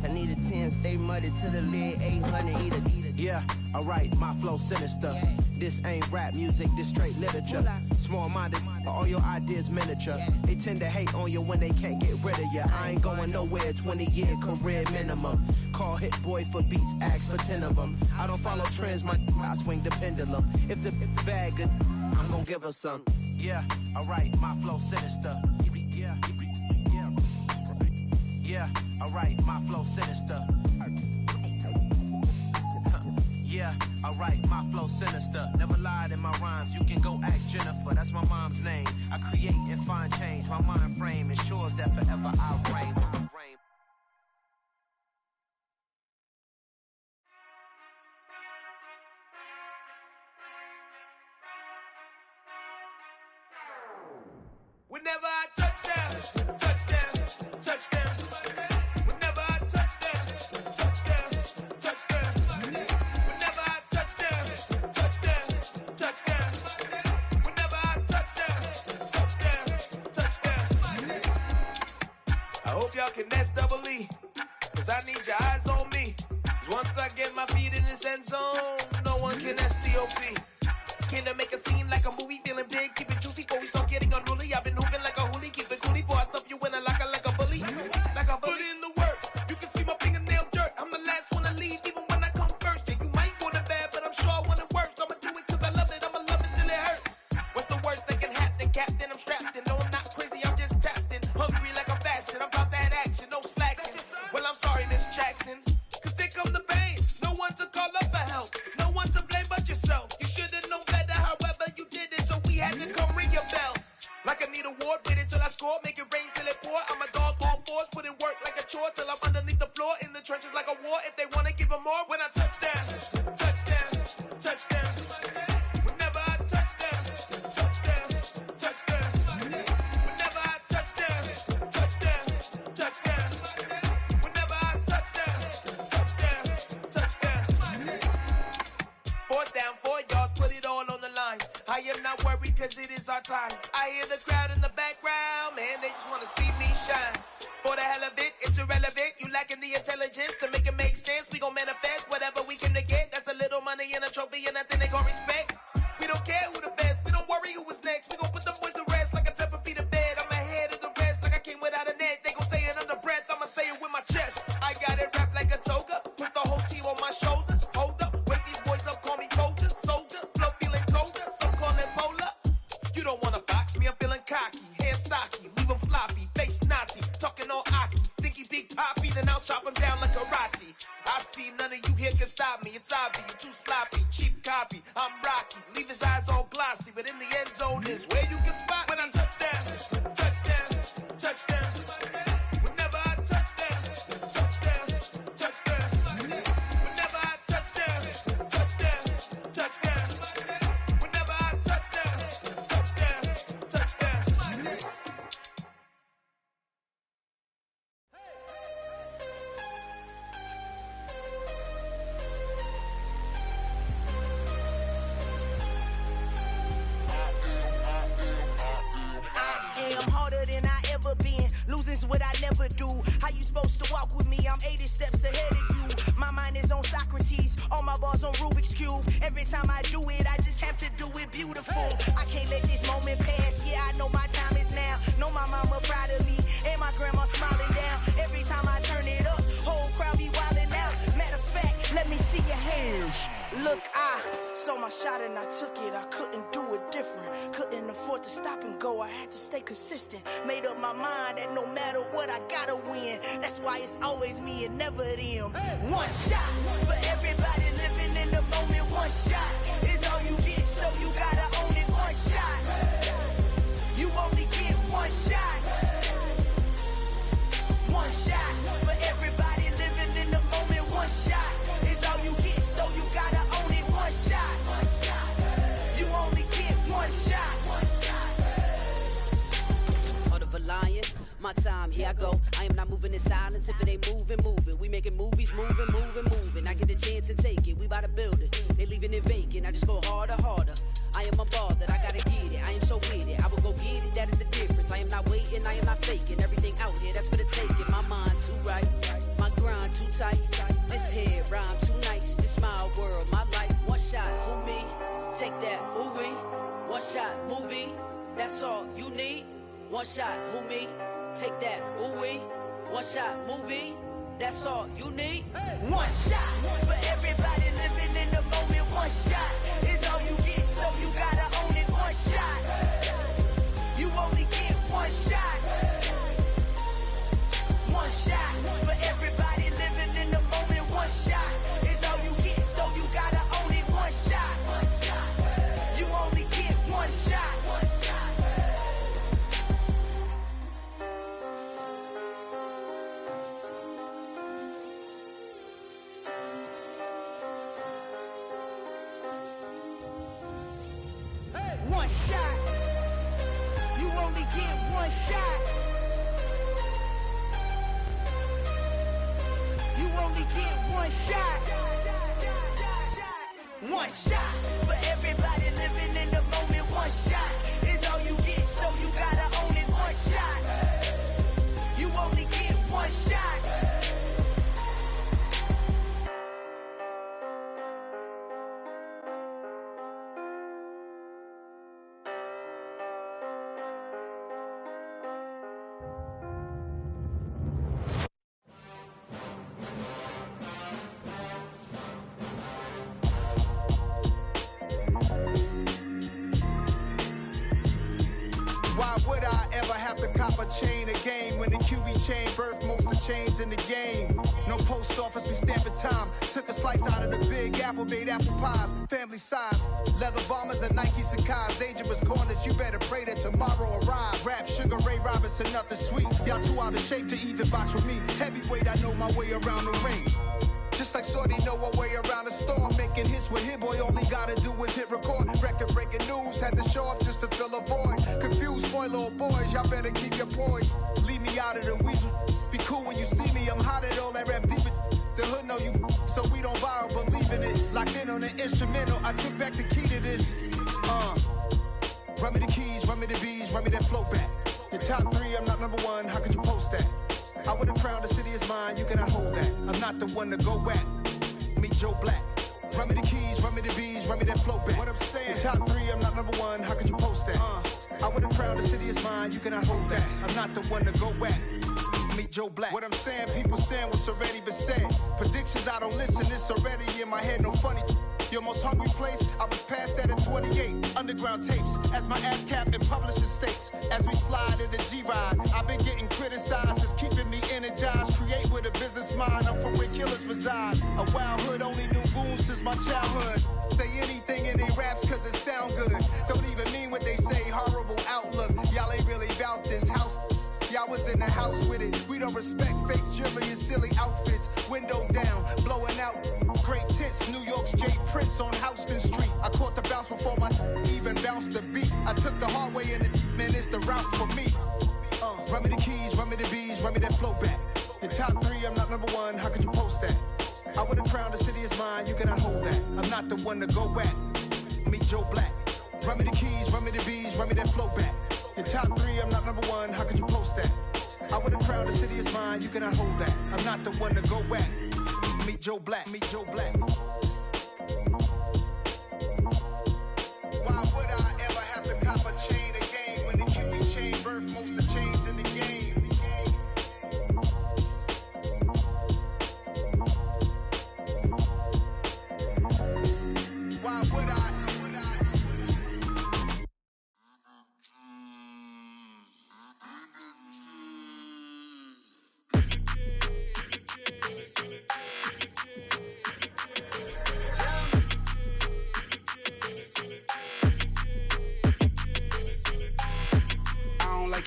I need a 10, stay muddy to the lid, 800, eat a. Yeah, alright, my flow sinister. This ain't rap music, this straight literature. Small-minded, all your ideas miniature. They tend to hate on you when they can't get rid of you. I ain't going nowhere, 20-year career minimum. Call Hit Boy for beats, ask for 10 of them. I don't follow trends, I swing the pendulum. If the bag good, I'm gonna give her some. Yeah, alright, my flow sinister. Yeah, alright, my flow sinister. Yeah, alright, my flow sinister. Never lied in my rhymes, you can go ask Jennifer. That's my mom's name. I create and find change. My mind frame ensures that forever I'll reign. Whenever I touch down, touchdown, touchdown. Whenever I touch down, touchdown, touchdown. Whenever I touch down, touchdown, touchdown. Whenever I touch down, touchdown. I hope y'all can nest double E, cause I need your eyes on me. Cause once I get my feet in this end zone, no one can STOP. Came to make a scene like a movie, feeling big, keep it juicy before we start getting unruly. I've been hooping like a hoolie, keep it coolie before I stuff you in a locker like a bully. Like a bully. Put in the work, you can see my fingernail dirt. I'm the last one to leave, even when I come first. And you might want it bad, but I'm sure I want it worse. I'ma do it cause I love it, I'ma love it till it hurts. What's the worst that can happen, Captain? I'm strapped in, no I'm not crazy, I'm just tapped in. Hungry like I'm fasting, I'm about that action, no slacking. Well I'm sorry, Miss Jackson, cause here come the pain. No one to call up for help, no one to blame but yourself. You should've known better, however you did it, so we had to come ring your bell. Like I need a ward, wait until I score, make it rain till it pour. I'm a dog on force, put in work like a chore till I'm underneath the floor, in the trenches like a war. If they wanna give them more, when I touch down, touchdown, touchdown. Whenever I touch down, touchdown, touchdown. Whenever I touch down, touchdown, touchdown. Whenever I touch down, touchdown, touchdown. Fourth down, 4 yards, put it all on the line. I am not worried cause it is our time. I hear the crowd in the background, man, they just wanna see me shine. For the hell of it, it's irrelevant. You lacking the intelligence to make it make sense. We gon' manifest whatever we can to get. That's a little money and a trophy and nothing they gon' respect. We don't care who the best, we don't worry who was next. We gon' put the boys to rest like a Tempur-Pedic bed. I'm ahead of the rest like I came without a net. They gon' say it under breath, I'ma say it with my chest. I got it wrapped like a toga, put the whole team on my shoulders. Hold up, wake these boys up, call me Folger, soldier. Flow feeling colder, some call it polar. You don't wanna box me, I'm feeling cocky. Hair stocky, leave him floppy, face naughty. Talking all aki, think he big poppy, then I'll chop him down like karate. I see none of you here can stop me. It's obvious, you too sloppy, cheap copy. I'm Rocky, leave his eyes all glossy, but in the end zone is where you can spot when I touch down, touchdown, touchdown. Whenever I touch down, touchdown, touchdown. Whenever I touch down, touchdown, touchdown. Whenever I touch down, touchdown, touchdown. I'm harder than I ever been. Losing's what I never do. How you supposed to walk with me? I'm 80 steps ahead of you. My mind is on Socrates, all my bars on Rubik's Cube. Every time I do it, I just have to do it beautiful. I can't let this moment pass. Yeah, I know my time is now. Know my mama proud of me, and my grandma smiling down. Every time I turn it up, whole crowd be wildin' out. Matter of fact, let me see your hands. Look, I saw my shot and I took it. I couldn't do it different. Couldn't afford to stop and go. I had to stay consistent. Made up my mind that no matter what, I gotta win. That's why it's always me and never them. One shot for everybody living in the moment. One shot is all you get, so you gotta own it. One shot. You only get one shot. One shot for everybody living in the moment. One shot is all you get, so you gotta own it. One shot. You only get one shot. Heart of a lion, my time, here I go. I am not moving in silence. If it ain't moving, moving. We making movies, moving, moving, moving. I get a chance to take it. We bout to build it. They leaving it vacant. I just go harder, harder. I am a ball that I gotta get it. I am so with it. I will go get it. That is the difference. I am not waiting. I am not faking. Everything out here, that's for the taking. My mind too right. My grind too tight. This head rhyme too nice. This my world, my life. One shot, who me? Take that, ooh we. One shot, movie. That's all you need. One shot, who me? Take that, ooh we. One shot, movie. That's all you need. One shot for everybody living in the moment. One shot is all you get, so you gotta own it. One shot. You only get one shot. One shot for everybody living in the moment. One shot is all you get, so you gotta own it. One shot. You only get one shot. One shot. You only get one shot. You only get one shot. One shot for everybody living in the moment. One shot is all you get, so you gotta own it. One shot. You only get one shot. Why would I ever have to cop a chain again when the QB chain birthed most of chains in the game? No post office, we stamping time. Took a slice out of the Big Apple, made apple pies, family size. Leather bombers and Nike Sacai's. Dangerous corners, you better pray that tomorrow arrives. Rap, Sugar Ray Robinson, nothing sweet. Y'all too out of shape to even box with me. Heavyweight, I know my way around the ring. Just like Shorty know her way around the storm. Making hits with Hit Boy, all he gotta do is hit record. Record breaking news, had to show up just to fill a void. Confused boy, little boys, y'all better keep your poise. Leave me out of the weasel. Be cool when you see me, I'm hot at all that rap deep. The hood know you, so we don't borrow, believe in it. Locked in on the instrumental, I took back the key to this. Run me the keys, run me the bees, run me that flow back. Your top three, I'm not number one, how could you post that? I would have crowned the city is mine, you cannot hold that. I'm not the one to go back. Meet Joe Black. Run me the keys, run me the bees, run me that flow back. What I'm saying, your top three, I'm not number one, how could you post that? I would have crowned the city is mine, you cannot hold that. I'm not the one to go back. Meet Joe Black. What I'm saying, people saying what's already been said. Predictions, I don't listen, it's already in my head, no funny. Your most hungry place, I was past that at 28. Underground tapes, as my ass captain publishing states. As we slide in the G-Ride, I've been getting criticized, it's keeping me energized. Create with a business mind, I'm from where killers reside. A wild hood, only knew goons since my childhood. Say anything in their raps cause it sound good. Don't even mean what they say, horrible outlook. Y'all ain't really about this house. Y'all was in the house with it. We don't respect fake jewelry and silly outfits. Window down, blowing out great tits. New York's J. Prince on Houston Street. I caught the bounce before my even bounced the beat. I took the hard way and man, it's the route for me. Run me the keys, run me the bees, run me that flow back. Your top three, I'm not number one, how could you post that? I would have crowned the city is mine, you cannot hold that. I'm not the one to go back. Meet Joe Black. Run me the keys, run me the bees, run me that flow back. Your top three, I'm not number one, how could you post that? I would have crowned the city is mine, you cannot hold that. I'm not the one to go back. Meet Joe Black, meet Joe Black. Why would I ever have to cop a chain again when the QB chain birthed most of the chains in the game? Why would I?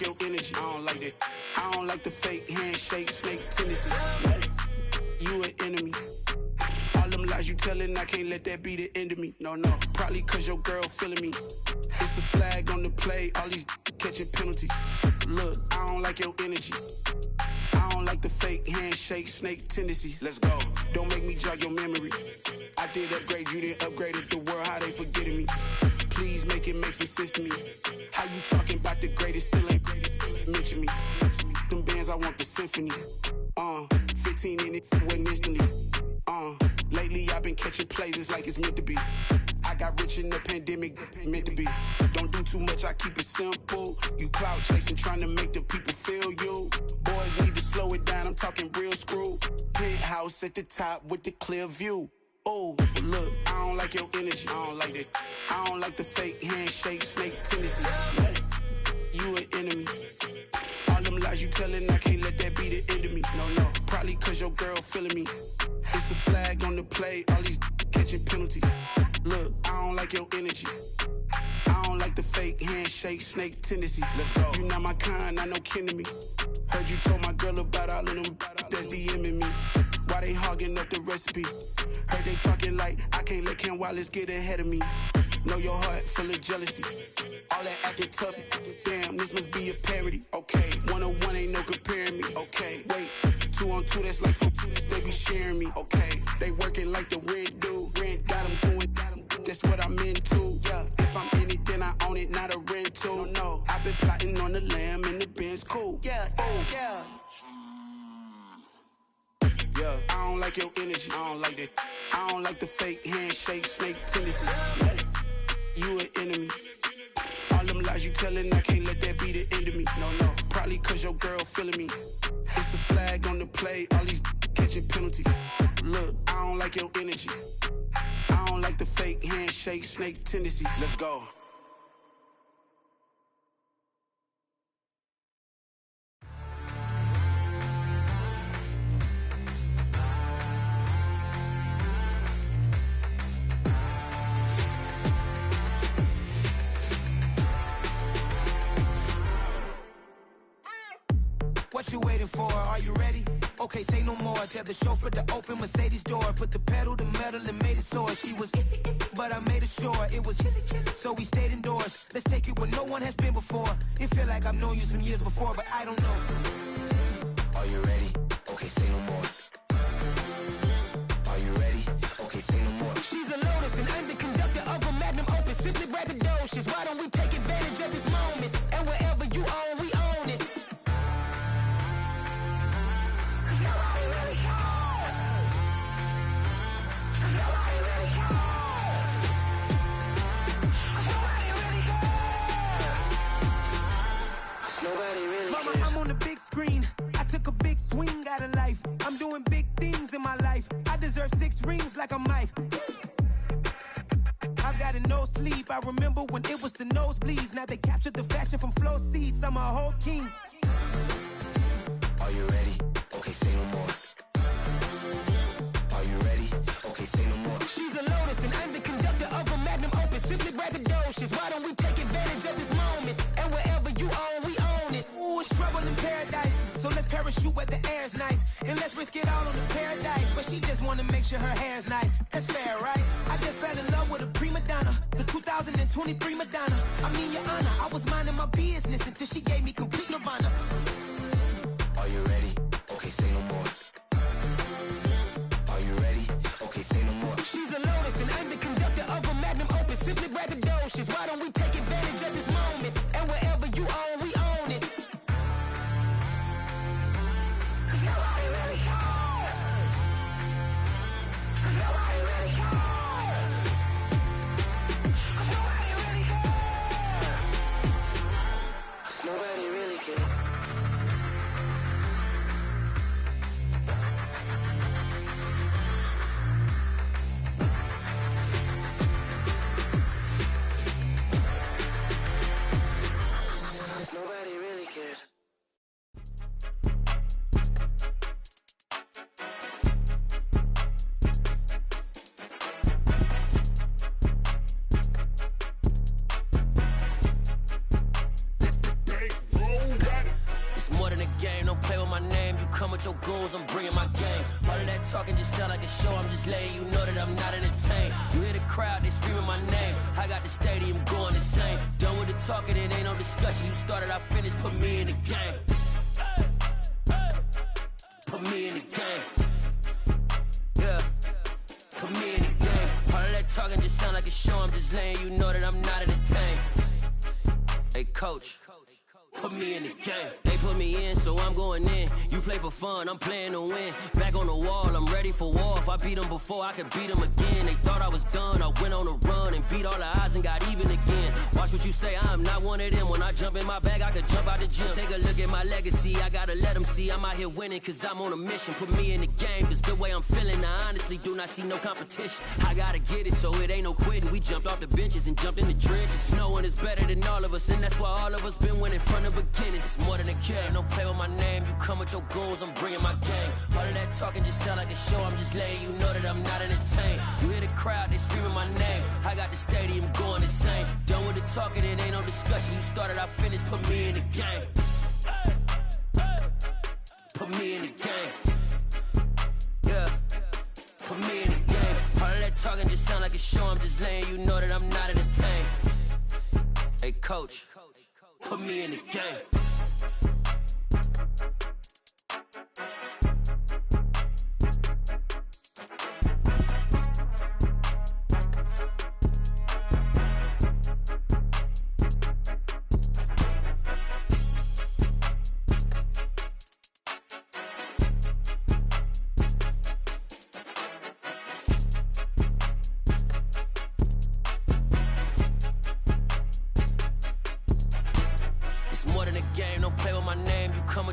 Your energy, I don't like that. I don't like the fake handshake, snake tendency. You an enemy. All them lies you telling, I can't let that be the end of me. No, probably cause your girl feeling me. It's a flag on the play, all these catching penalties. Look, I don't like your energy. I don't like the fake handshake, snake tendency. Let's go. Don't make me jog your memory. I did upgrade, you didn't upgrade it. The world, how they forgetting me. Please make it make some sense to me. How you talking about the greatest, still ain't greatest, mention me. Them bands, I want the symphony. 15 in it, went instantly. Lately I've been catching plays, it's like it's meant to be. I got rich in the pandemic, meant to be. Don't do too much, I keep it simple. You clout chasing, trying to make the people feel you. Boys need to slow it down, I'm talking real screw. Penthouse at the top with the clear view. Oh, look, I don't like your energy, I don't like that. I don't like the fake handshake, snake tendency. You an enemy. All them lies you telling, I can't let that be the end of me. No, probably cause your girl feeling me. It's a flag on the play, all these catching penalties. Look, I don't like your energy. I don't like the fake handshake, snake tendency. Let's go. You not my kind, I know kin to me. Heard you told my girl about all of them that's DMing me. Why they hogging up the recipe? Heard they talking like I can't let Ken Wallace get ahead of me. Know your heart full of jealousy. All that acting tough, damn, this must be a parody. Okay, 1-on-1 ain't no comparing me. Okay, wait, 2-on-2, that's like 4, they be sharing me. Okay, they working like the rent do. Rent got them doing, that's what I'm into. Yeah, if I'm in it, then I own it, not a rental. No, I've been plotting on the lamb and the Benz cool. Yeah, oh, yeah. Yeah, I don't like your energy, I don't like that. I don't like the fake handshake, snake tendency. You an enemy. All them lies you telling, I can't let that be the end of me. No, probably cause your girl feeling me. It's a flag on the play, all these catching penalties. Look, I don't like your energy. I don't like the fake handshake, snake tendency. Let's go. What you waiting for? Are you ready? Okay, say no more. Tell the chauffeur to open Mercedes door. Put the pedal to metal and made it soar. She was, but I made it sure it was. So we stayed indoors. Let's take it where no one has been before. It feel like I've known you some years before, but I don't know. Are you ready? Okay, say no more. Are you ready? Okay, say no more. She's a Lotus and I'm the conductor of a magnum opus. Simply braggadocious. Why don't we take advantage of this moment? And wherever you own, we own it. Mama, I'm on the big screen. I took a big swing out of life. I'm doing big things in my life. I deserve 6 rings like a Mike. I've got no sleep. I remember when it was the nosebleeds. Now they captured the fashion from flow seats. I'm a whole king. Are you ready? Okay, say no more. Are you ready? Okay, say no more. She's a Lotus and I'm the conductor of a magnum opus. Simply braggadocious. Why don't we take advantage of this moment? And wherever you own, we own it. Ooh, it's trouble in paradise. So let's parachute where the air's nice. And let's risk it all on the paradise. But she just wanna make sure her hair's nice. That's fair, right? I just fell in love with a prima donna. The 2023 Madonna. I mean, your honor, I was minding my business until she gave me complete nirvana. Are you ready? Okay, say no more. Are you ready? Okay, say no more. She's a Lotus and I'm the conductor of a magnum opus. Simply braggadocious. Why don't we take advantage of this moment? And wherever you own, we own it. Nobody really cares. Nobody really cares. Nobody really cares. Nobody really cares. Nobody really cares. It's more than a game, don't play with my name. You come with your goons, I'm bringing my game. All of that talking just sound like a show, I'm just letting you know that I'm not entertained. You hear the crowd, they screaming my name. I got the stadium going insane. Done with the talking, it ain't no discussion. You started, I finished, put me in the game. Put me in the game. Yeah, put me in the game. All of that talking just sound like a show, I'm just letting you know that I'm not entertained. Hey coach, put me in the game. They put me in, so I'm going in. You play for fun, I'm playing to win. Back on the wall, I'm ready for war. If I beat them before, I could beat them again. They thought I was done, I went on a run and beat all the odds and got even again. Watch what you say, I'm not one of them. When I jump in my bag, I could jump out the gym. Take a look at my legacy, I gotta let them see I'm out here winning, cause I'm on a mission. Put me in the game, cause the way I'm feeling, I honestly do not see no competition. I gotta get it, so it ain't no quitting. We jumped off the benches and jumped in the trenches. No one is better than all of us, and that's why all of us been winning from the beginning. It's more than a game, don't play with my name. You come with your goons, I'm bringing my game. All of that talking just sound like a show, I'm just letting you know that I'm not entertained. You hear the crowd, they screaming my name. I got the stadium going insane. Done with the talking, it ain't no discussion. You started, I finished, put me in the game. Put me in the game. Yeah, put me in the game. All of that talking just sound like a show, I'm just letting you know that I'm not entertained. Hey coach, put me in the game.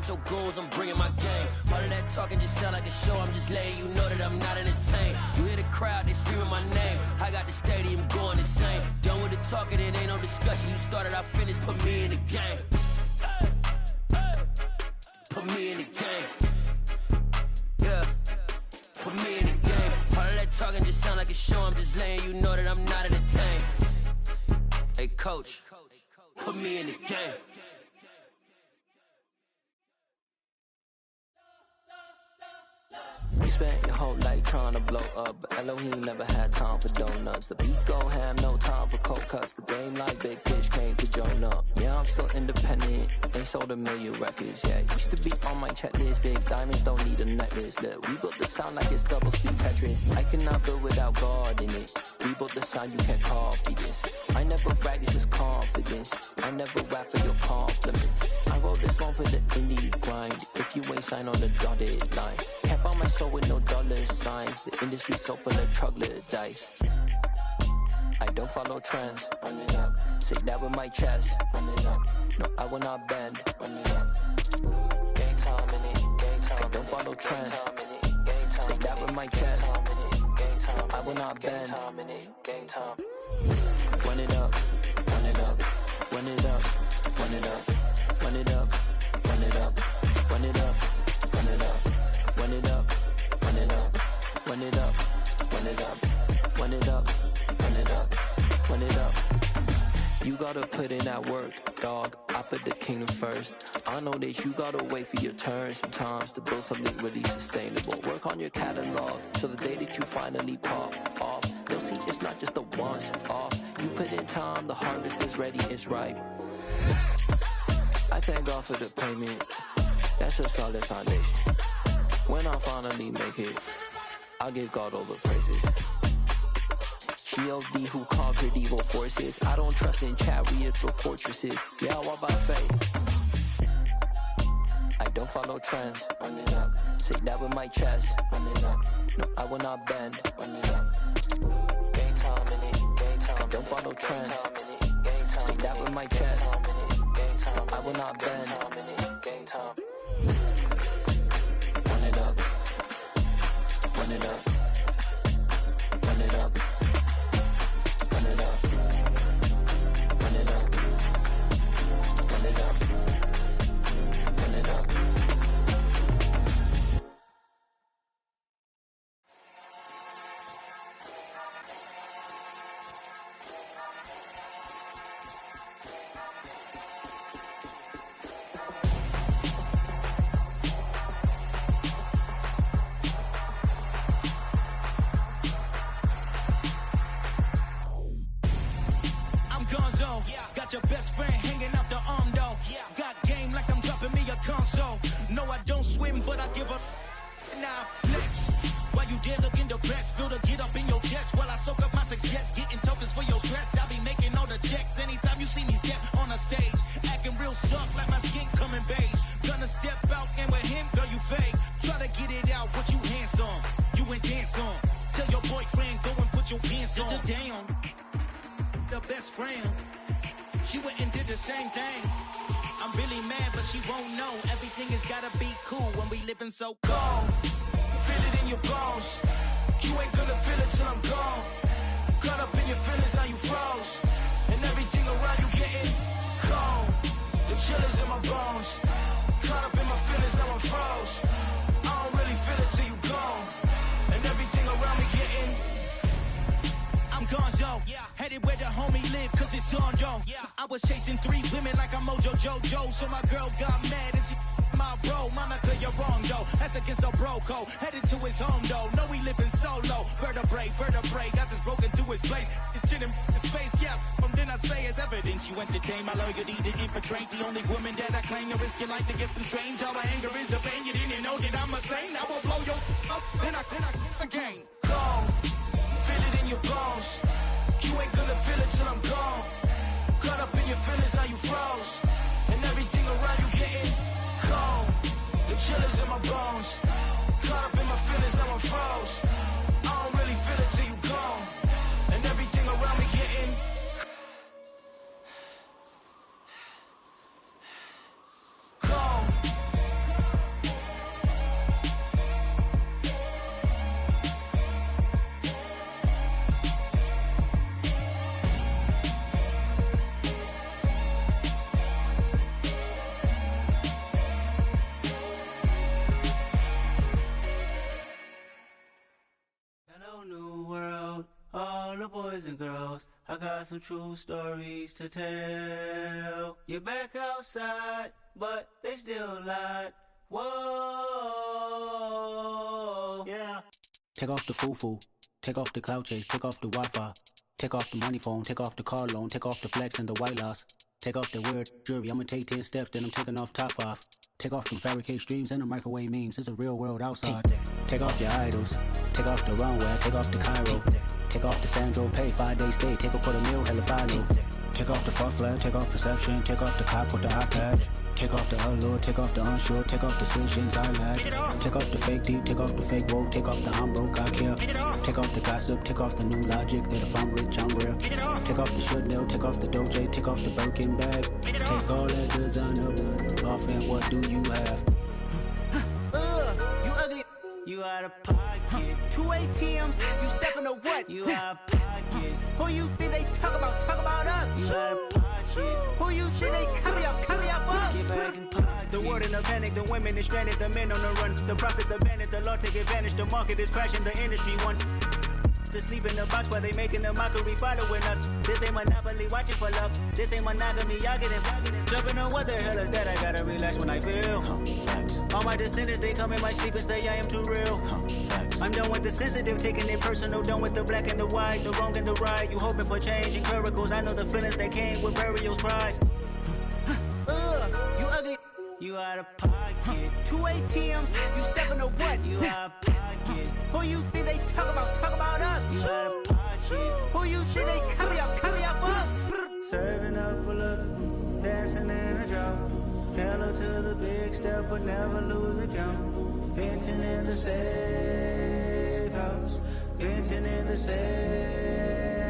Your goons, I'm bringing my game. All of that talking just sound like a show, I'm just letting you know that I'm not entertained. You hear the crowd, they screaming my name. I got the stadium going insane. Done with the talking, it ain't no discussion. You started, I finished, put me in the game. Put me in the game. Yeah, put me in the game. All of that talking just sound like a show, I'm just letting you know that I'm not entertained. Hey coach, put me in the game. You spent your whole life trying to blow up, but Elohim never had time for donuts. The beat go ham, no time for cold cuts. The game like Big Pitch came to Jonah. Yeah, I'm still independent, ain't sold 1 million records. Yeah, used to be on my checklist. Big diamonds don't need a necklace. Look, we built the sound like it's double speed Tetris. I cannot build without God in it. We built the sound, you can't copy this. I never brag, it's just confidence. I never rap for your compliments. I wrote this one for the indie grind. If you ain't signed on the dotted line, can't buy my soul with no dollar signs. The industry so full of troglodytes. I don't follow trends. Run it up. Say that with my chest. Run it up. No, I will not bend. Run it up. Gang time in it. Gang time. I don't follow trends. Say that with my chest. No, I will not bend. Gang time. Run it up. Run it up. Run it up. Run it up. Run it up. Run it up. Run it up. Run it up. Run it up. Run it up. Run it up. Run it up. Run it up. Run it up. Run it up. You gotta put in that work, dog. I put the kingdom first. I know that you gotta wait for your turn sometimes to build something really sustainable. Work on your catalog so the day that you finally pop off, you'll see it's not just a once off. You put in time, the harvest is ready, it's ripe. I thank God for the payment. That's a solid foundation. When I finally make it, I'll give God all the praises. G.O.D. who conquered evil forces. I don't trust in chariots or fortresses. Yeah, I walk by faith. I don't follow trends. Run it up. Say that with my chest. Run it up. No, I will not bend. Run it up. Gang time in it. Gang time. I don't follow trends. Say that with my chest. No, I will not bend. Gang time. Run it up. Run it up. Run it up. Run it up. Run it up. Run it up. Run it up. Got your best friend hanging out the arm though. Got game like I'm dropping me a console. No, I don't swim, but I give a now flex. While you there looking depressed, feel the get up in your chest while I soak up my success, getting tokens for your stress. I be making all the checks anytime you see me step on a stage, acting real suck like my skin coming beige. Tryna step out and with him, girl, you fake. Tryna get it out, but you handsome. You ain't dance on. Tell your boyfriend, go and put your pants on. Damn, the best friend. She went and did the same thing. I'm really mad, but she won't know. Everything has gotta be cool when we living so cold. Feel it in your bones. You ain't gonna feel it till I'm gone. Caught up in your feelings, now you froze. And everything around you getting cold. The chill is in my bones. Caught up in my feelings, now I'm froze. I don't really feel it till you gone. And everything around me getting I'm gonzo, headed where the homie live, cause it's on, yo. I was chasing 3 women like I'm Mojo Jojo, so my girl got mad and she my bro. Monica, you're wrong, yo. That's against a bro code. Headed to his home, though. No, we living solo. Vertebrae, got this broken to his place. It's chin in his face, yeah. From then I say it's evidence. You entertain my loyalty to infiltrate the only woman that I claim to risk your life to get some strange. All my anger is a pain. You didn't know that I'm a saint. I will blow your up, then I again. Go. Feel it in your bones. You ain't gonna feel it till I'm gone. Caught up in your feelings, now you froze. And everything around you getting cold. The chill is in my bones. Caught up in my feelings, now I'm froze. I don't really feel it till you gone. And everything around me getting cold. All the boys and girls, I got some true stories to tell. You're back outside, but they still lied. Whoa, yeah. Take off the foo-foo, take off the cloud chase, take off the Wi-Fi, take off the money phone, take off the car loan, take off the flex and the white loss. Take off the weird jewelry, I'ma take 10 steps, then I'm taking off top off. Take off them fabricate streams and the microwave memes, it's a real world outside. Take off your idols, take off the runway, take off the Cairo. Take off the Sandro pay, 5-day stay, take a $250,000, hella final. Take off the fuck flag, take off perception, take off the cop with the iPad. Take off the allure, take off the unsure, take off decisions I lack. Take off the fake deep, take off the fake woke, take off the I'm broke, I care. Take off the gossip, take off the new logic that if I'm rich, I'm real. Take off the should know, take off the Doja, take off the Birkin bag. Take all that designer off and what do you have? You ugly. You out of pocket. 2 ATMs, you stepping or what? You out of pocket. Who you think they talk about? Talk about us. You out of pocket. Who you think they carry up for us? Get back in pocket. The world in a panic, the women is stranded, the men on the run. The profits abandoned, the law take advantage. The market is crashing, the industry wants to sleep in the box while they making a mockery following us. This ain't Monopoly, watching for love. This ain't monogamy, y'all get it. Jumping on what the hell is that? I gotta relax when I feel. All my descendants, they come in my sleep and say I am too real. I'm done with the sensitive, taking it personal. Done with the black and the white, the wrong and the right. You hoping for change and miracles. I know the feelings that came with burial cries. You ugly. You out of pocket. 2 ATMs, you stepping or what? You out of pocket. Who you think they talk about? Talk about us. You out of pocket. Who you think they carry up for us? Serving up a look, dancing in a drop. Hello to the big step, but never lose a count. Venting in the safe house. Venting in the safe.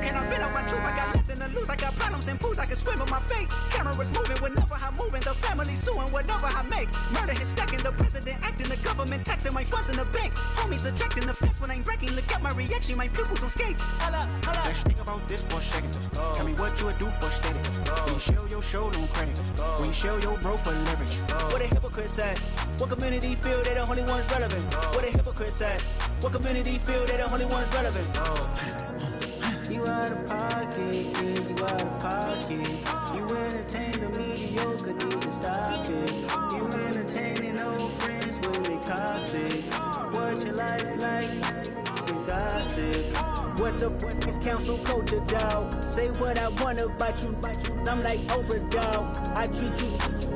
Can I feel out my truth? I got nothing to lose. I got problems and pools. I can swim in my fate. Cameras moving whenever I'm moving. The family suing whatever I make. Murder is stacking. The president acting. The government taxing my funds in the bank. Homies ejecting the fence when I'm breaking. Look at my reaction. My pupils on skates. Holla, holla. Let's think about this for a second. Tell me what you would do for status. When you show your show no credit. When you show your bro for leverage. What a hypocrite said. What community feel they the only ones relevant? What a hypocrite said. What community feel they the only ones relevant? You out of pocket, yeah, you out of pocket. You entertain the mediocre, need to stop it. You entertaining old friends when they toxic. What your life like? You gossip. What the is council culture, dog? Say what I want about you. I'm like Oprah, dog. I treat you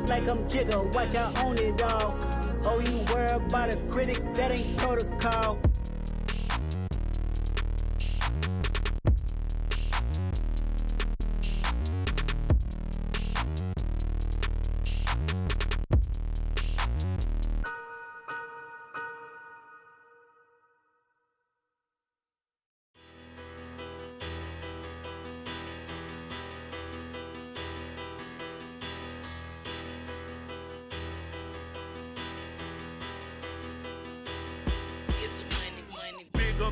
like I'm Jigga. Watch I own it all. Oh, you worry about a critic? That ain't protocol.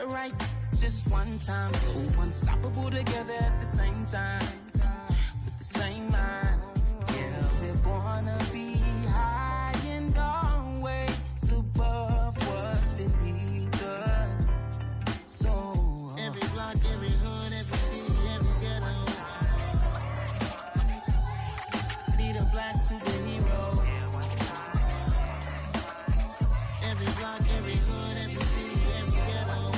the right, just one time. So unstoppable together at the same time, with the same mind. Yeah, we're born to be high and always above what's beneath us. So every block, every hood, every city, every ghetto need a black superhero. Every block, every hood, every city, every ghetto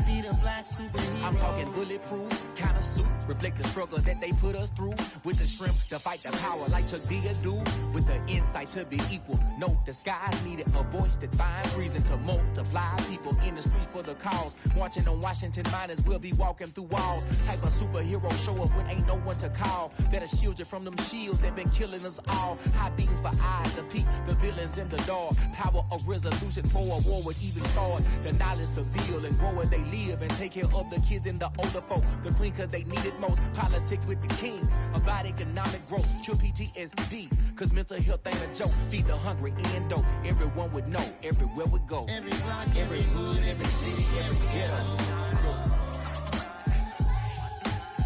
need a black superhero. I'm talking bulletproof kind of suit, reflect the struggle that they put us through, with the strength to fight the power like Chuck D do, with the insight to be equal. No, the sky needed a voice that finds reason to multiply people in the streets for the cause. Marching on Washington, might as well be walking through walls. Type of superhero show up when ain't no one to call. That'll shield you from them shields that been killing us all. High beams for eyes to peek the villains in the dark. Power of resolution for a war would even start. The knowledge to build and grow where they live and take care of the kids and the older folk. The clean cause they need it most. Politics with the kings about economic growth. Cure PTSD cause mental health ain't a joke. Feed the hungry and dope. Everyone would know everywhere we go. Every block, every hood, every city, every ghetto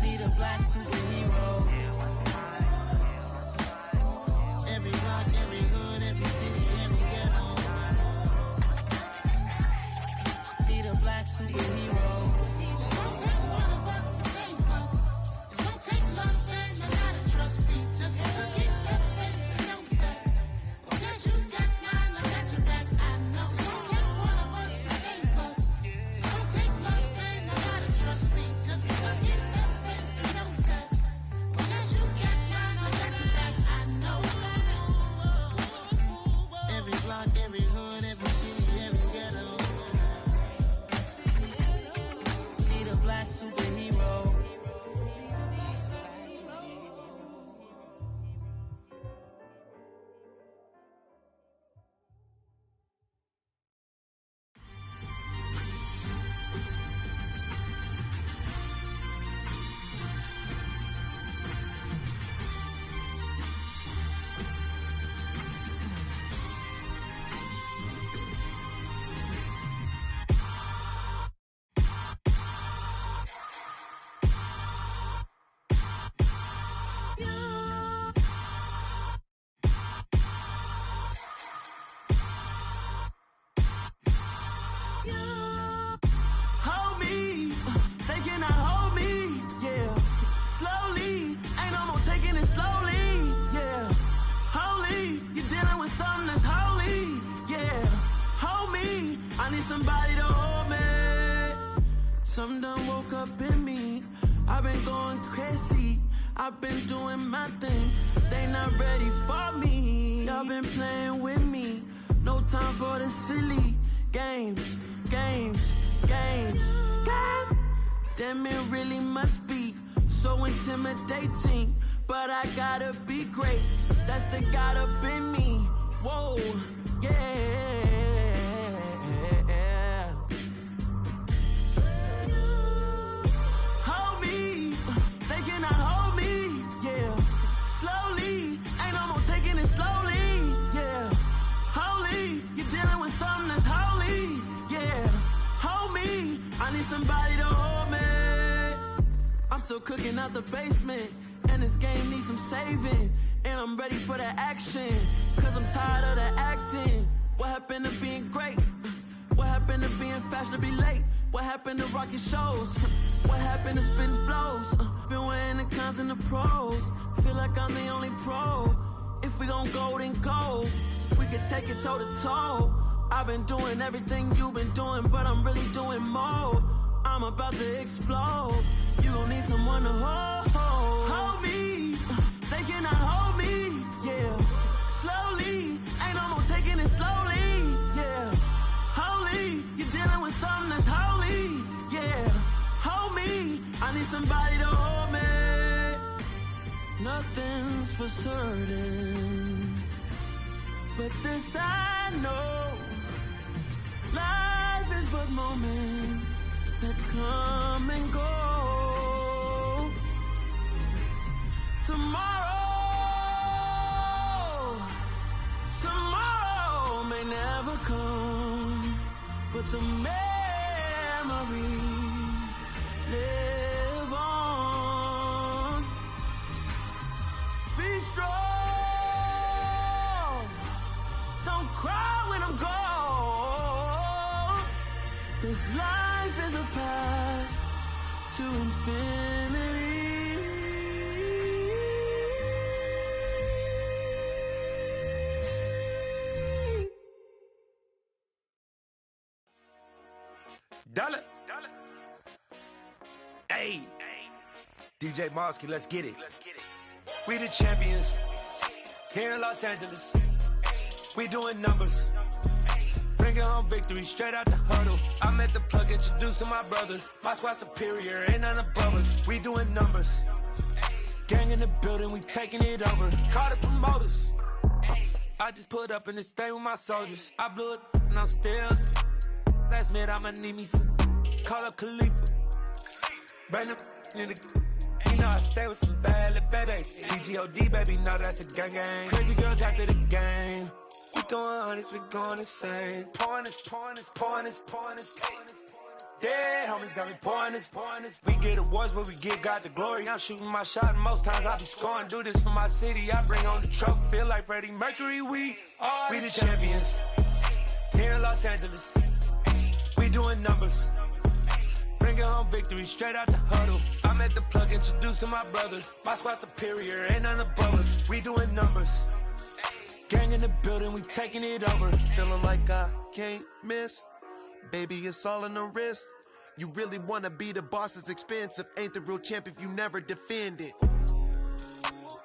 need a black superhero. Every block, every hood, every city, every ghetto need a black superhero. It's gonna take one of us to save us. It's gonna take love and a lot of trust. We just got to get that faith and know that. Because you got mine, I got your back, I know. It's gonna take one of us to save us. It's gonna take love and a lot of trust. We just got to get that faith and know that. Because you got mine, I got your back, I know. Every block, every hood, every city, every ghetto need a black superhero. Hold me, they cannot hold me, yeah. Slowly, ain't no more taking it slowly, yeah. Holy, you're dealing with something that's holy, yeah. Hold me, I need somebody to hold me. Something done woke up in me, I've been going crazy. I've been doing my thing, they not ready for me. Y'all been playing with me, no time for the silly games, games, games, games. Damn, it really must be so intimidating, but I gotta be great, that's the God up in me. Whoa, yeah. Hold me, they cannot hold me, yeah. Slowly, ain't no more taking it slowly, yeah. Holy, you're dealing with something that's holy, yeah. Hold me, I need somebody to hold me. I'm still cooking out the basement, and this game needs some saving. And I'm ready for the action, cause I'm tired of the acting. What happened to being great? What happened to being fashionably late? What happened to rocking shows? What happened to spitting flows? Been wearing the cons and the pros. Feel like I'm the only pro. If we gon' go, then go. We could take it toe to toe. I've been doing everything you've been doing, but I'm really doing more. I'm about to explode. You gon' need someone to hold. Hold me, they cannot hold me, yeah. Slowly, ain't no more taking it slowly, yeah. Holy, you're dealing with something that's holy, yeah. Hold me, I need somebody to hold me. Nothing's for certain, but this I know. Life is but moments that come and go. Tomorrow may never come. but the memories live on. Be strong, don't cry when I'm gone, 'cause life is a path to infinity. Dollar. Hey, DJ Mosky, let's get it. We the champions here in Los Angeles. We doing numbers, bringing home victory straight out the huddle. I met the plug, introduced to my brother. My squad superior, ain't none above us. We doing numbers, gang in the building, we taking it over. Call the promoters. I just put up in this thing with my soldiers. I blew it and I'm still. Last minute I'ma need me some. Call up Khalifa. Bring up in the. You know I stay with some bad little baby. TGOD baby, no that's a gang gang. Crazy girls after the game. We going honest, we going insane. Pouring this. Yeah, homies got me pouring this. We get awards where we give God the glory. I'm shooting my shot and most times I be scoring. Do this for my city, I bring on the trophy. Feel like Freddie Mercury, we the champions here in Los Angeles. We doing numbers, bringing home victory straight out the huddle. I met the plug, introduced to my brother. My squad superior, ain't none above us. We doing numbers, gang in the building, we taking it over. Feeling like I can't miss, baby, it's all in the wrist. You really wanna be the boss, it's expensive. Ain't the real champ if you never defend it.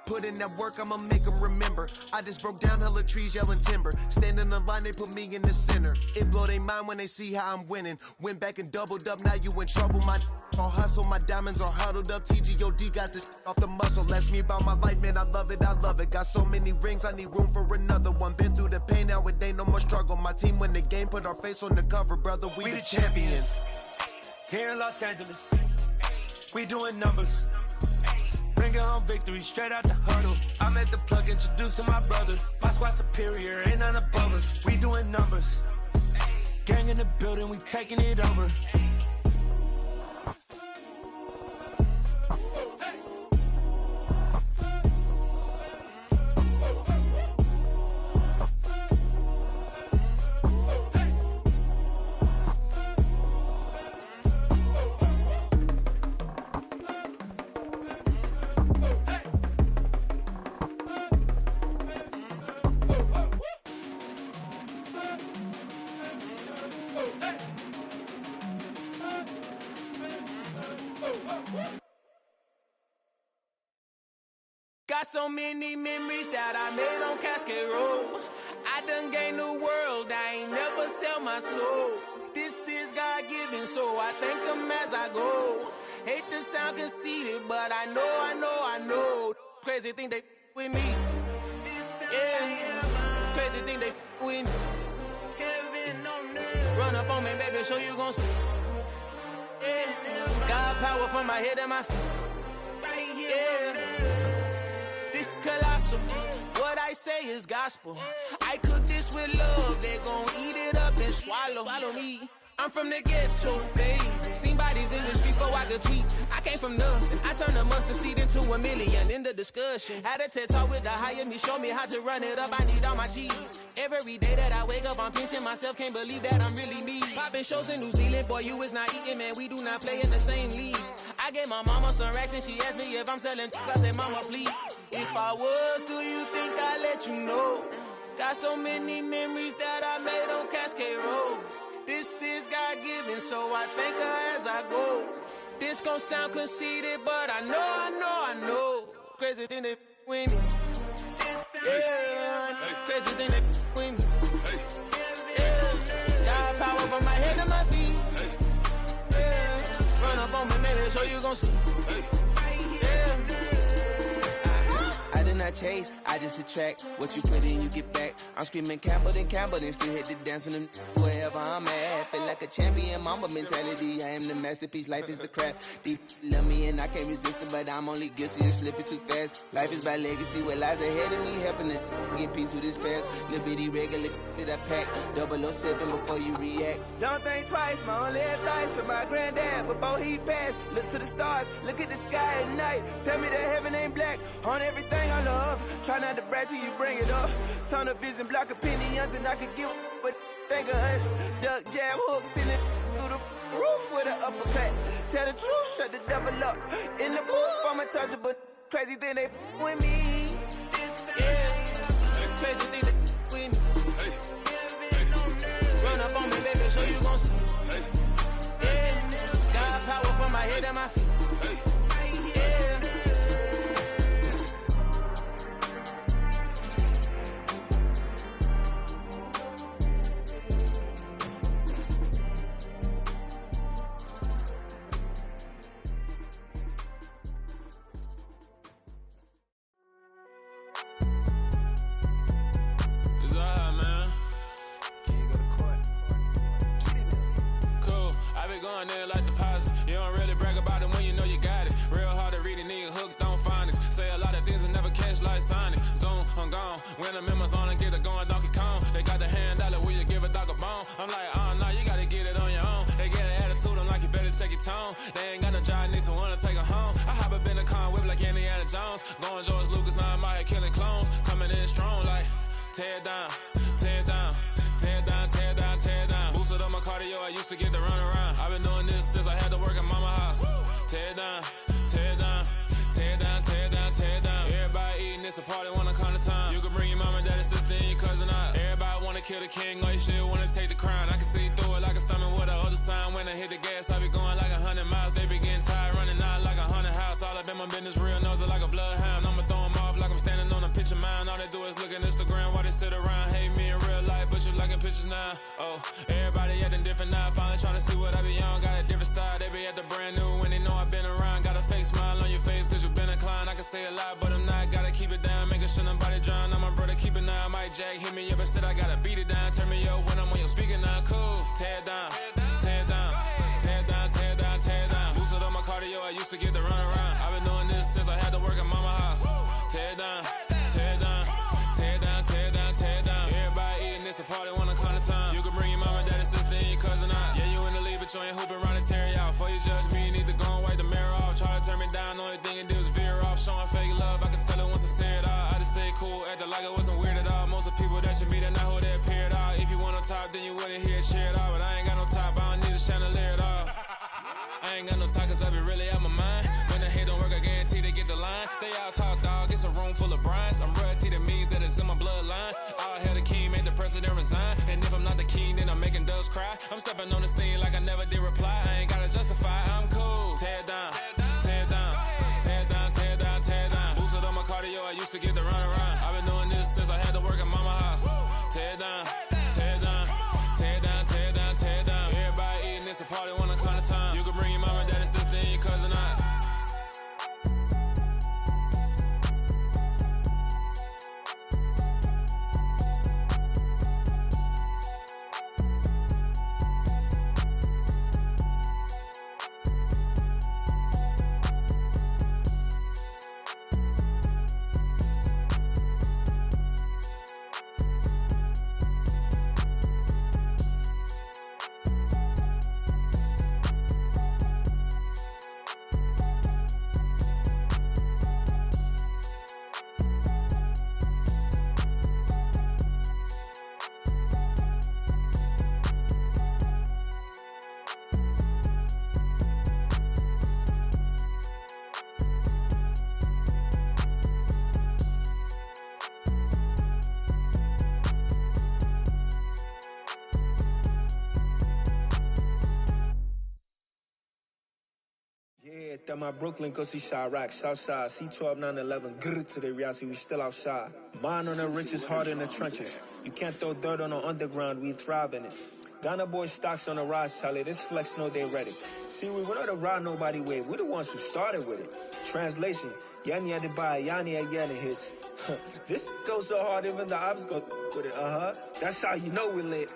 Put in that work, I'ma make them remember. I just broke down hella trees, yelling timber. Standing in the line, they put me in the center. It blow their mind when they see how I'm winning. Went back and doubled up, now you in trouble. My all hustle, my diamonds are huddled up. TGOD got this off the muscle. Ask me about my life, man, I love it. Got so many rings, I need room for another one. Been through the pain, now it ain't no more struggle. My team win the game, put our face on the cover, brother. We the champions here in Los Angeles. We doing numbers, bringing home victory straight out the huddle. I met the plug, introduced to my brother. My squad superior, ain't none above us. We doing numbers, gang in the building, we taking it over. Got so many memories that I made on Cascade Road. I done gained the world, I ain't never sell my soul. This is God-given, so I thank him as I go. Hate to sound conceited, but I know. Crazy thing they with me. Yeah, crazy thing they with me. Run up on me, baby, show you gon' see. Yeah, God power from my head and my feet. Yeah. Colossal. What I say is gospel. I cook this with love. They gon' eat it up and swallow me. I'm from the ghetto, babe. Seen bodies in the street so I could tweet. I came from nothing. I turned a mustard seed into a million. In the discussion, had a TED talk with the higher me. Show me how to run it up. I need all my cheese. Every day that I wake up, I'm pinching myself. Can't believe that I'm really me. Popping shows in New Zealand, boy, you is not eating, man. We do not play in the same league. I gave my mama some racks and she asked me if I'm selling. I said, mama, please. If I was, do you think I'd let you know? Got so many memories that I made on Cascade Road. This is God-given, so I thank her as I go. This gon' sound conceited, but I know. Crazy thing they with me. Yeah, crazy thing they with me. Yeah, got power from my head to my feet. Yeah, run up on me, maybe so you gon' see. Yeah. I did not chase, I I just attract what you put in, you get back. I'm screaming Campbell, then still hit the dancing and wherever I'm at. Feel like a champion, mamba mentality. I am the masterpiece, life is the crap. Deep love me and I can't resist it, but I'm only guilty of slipping too fast. Life is by legacy, what lies ahead of me, helping to get peace with his past. Little bitty regular that I pack, 007 before you react. Don't think twice, my only advice for my granddad before he passed. Look to the stars, look at the sky at night. Tell me that heaven ain't black on everything I love. Try not to brag till you bring it up. Tunnel vision, block opinions, and I could give but think of us. Duck jab hooks in it through the roof with an uppercut. Tell the truth, shut the devil up. In the booth, I'm untouchable. Crazy thing they with me. Yeah, crazy thing they with me. Run up on me, baby, so you gon' see. Yeah, got power from my head and my feet. Yeah. There like deposit. You don't really brag about it when you know you got it. Real hard to read a nigga hooked on phonics. Say a lot of things and never catch like Sonic. Zoom, I'm gone. When the members on and get it going Donkey Kong. They got the hand dollar, will you give a dog a bone? I'm like, oh no, you gotta get it on your own. They get an attitude, I'm like, you better check your tone. They ain't got no job, need someone to take her home. I hop up in the car, whip like Indiana Jones. Going George Lucas, now I'm out here killing clones. Coming in strong like, tear down, tear down. Tear down, tear down, tear down. Boosted up my cardio, I used to get to run around. I've been doing this since I had to work at mama house. Tear down, tear down, tear down, tear down, tear down. Everybody eating, it's a party, wanna come to time. You can bring your mama, daddy, sister, and your cousin out. Everybody wanna kill the king, or you shit wanna take the crown. I can see through it like a stomach with a other sign. When I hit the gas, I be going like 100 miles. They be getting tired, running out like 100 house. All up in my business, real nose it like a bloodhound. I'ma throw them off like I'm standing on a picture mound. All they do is look at Instagram while they sit around. Hate me in real life, but you liking pictures now. Oh, everybody acting different now. Finally trying to see what I be on. Got a different style, they be at the brand new when they know I've been around. Got a fake smile on your face cause you been inclined. I can say a lot, but I'm not. Gotta keep it down, making sure nobody drown. I'm my brother, keep it now. Mike Jack hit me up and said I gotta beat it down. Turn me up when I'm on your speaker now. Cool, tear down, tear down, tear down, tear down, tear down. Boosted up my cardio, I used to get to run around. I've been doing this since I had to work at mama house. Tear down, tear down, tear down, tear down, tear down. Everybody eating, it's a party, wanna come to time. You can bring your mama, daddy, sister, and your cousin out. Yeah, you in the lead, but you ain't hooping around and tear you out. Before you judge me, you need to go and wipe the mirror off. Try to turn me down, only thing you do is veer off. Showing fake love, I can tell it once I say it all. I just stay cool, acting like I wasn't weird at all. Most of the people that you meet are not who they appear at all. If you want on top, then you wouldn't hear it cheer at all. But I ain't got no top, I don't need a chandelier at all. I ain't got no time cause I be really out my mind. When the hate don't work, I guarantee they get the line. They all talk dog, it's a room full of brines. I'm royalty, that means that it's in my bloodline. All hell the king, made the president resign. And if I'm not the king, then I'm making doves cry. I'm stepping on the scene like I never did reply. I ain't gotta justify, I'm cool. Tear down, tear down, tear down, tear down, tear down. Boosted up my cardio, I used to get to run around. I've been doing this since I had to work at mama house. Tear down, tear down, tear down, tear down, tear down. Everybody eating, it's a party, wanna come to time. You can bring your mama, daddy, sister, and your cousin out. At my Brooklyn, go see Chirac, Southside, C12, 911, grrr to the reality, we still outside. Mine on the riches, hard in the trenches. You can't throw dirt on the underground, we thrive in it. Ghana boys stocks on the rise, Charlie, this flex know they ready. See, we were not to ride nobody way, we the ones who started with it. Translation, Yani had to buy, Yani had yelling hits. This goes so hard, even the ops go with it. That's how you know we lit.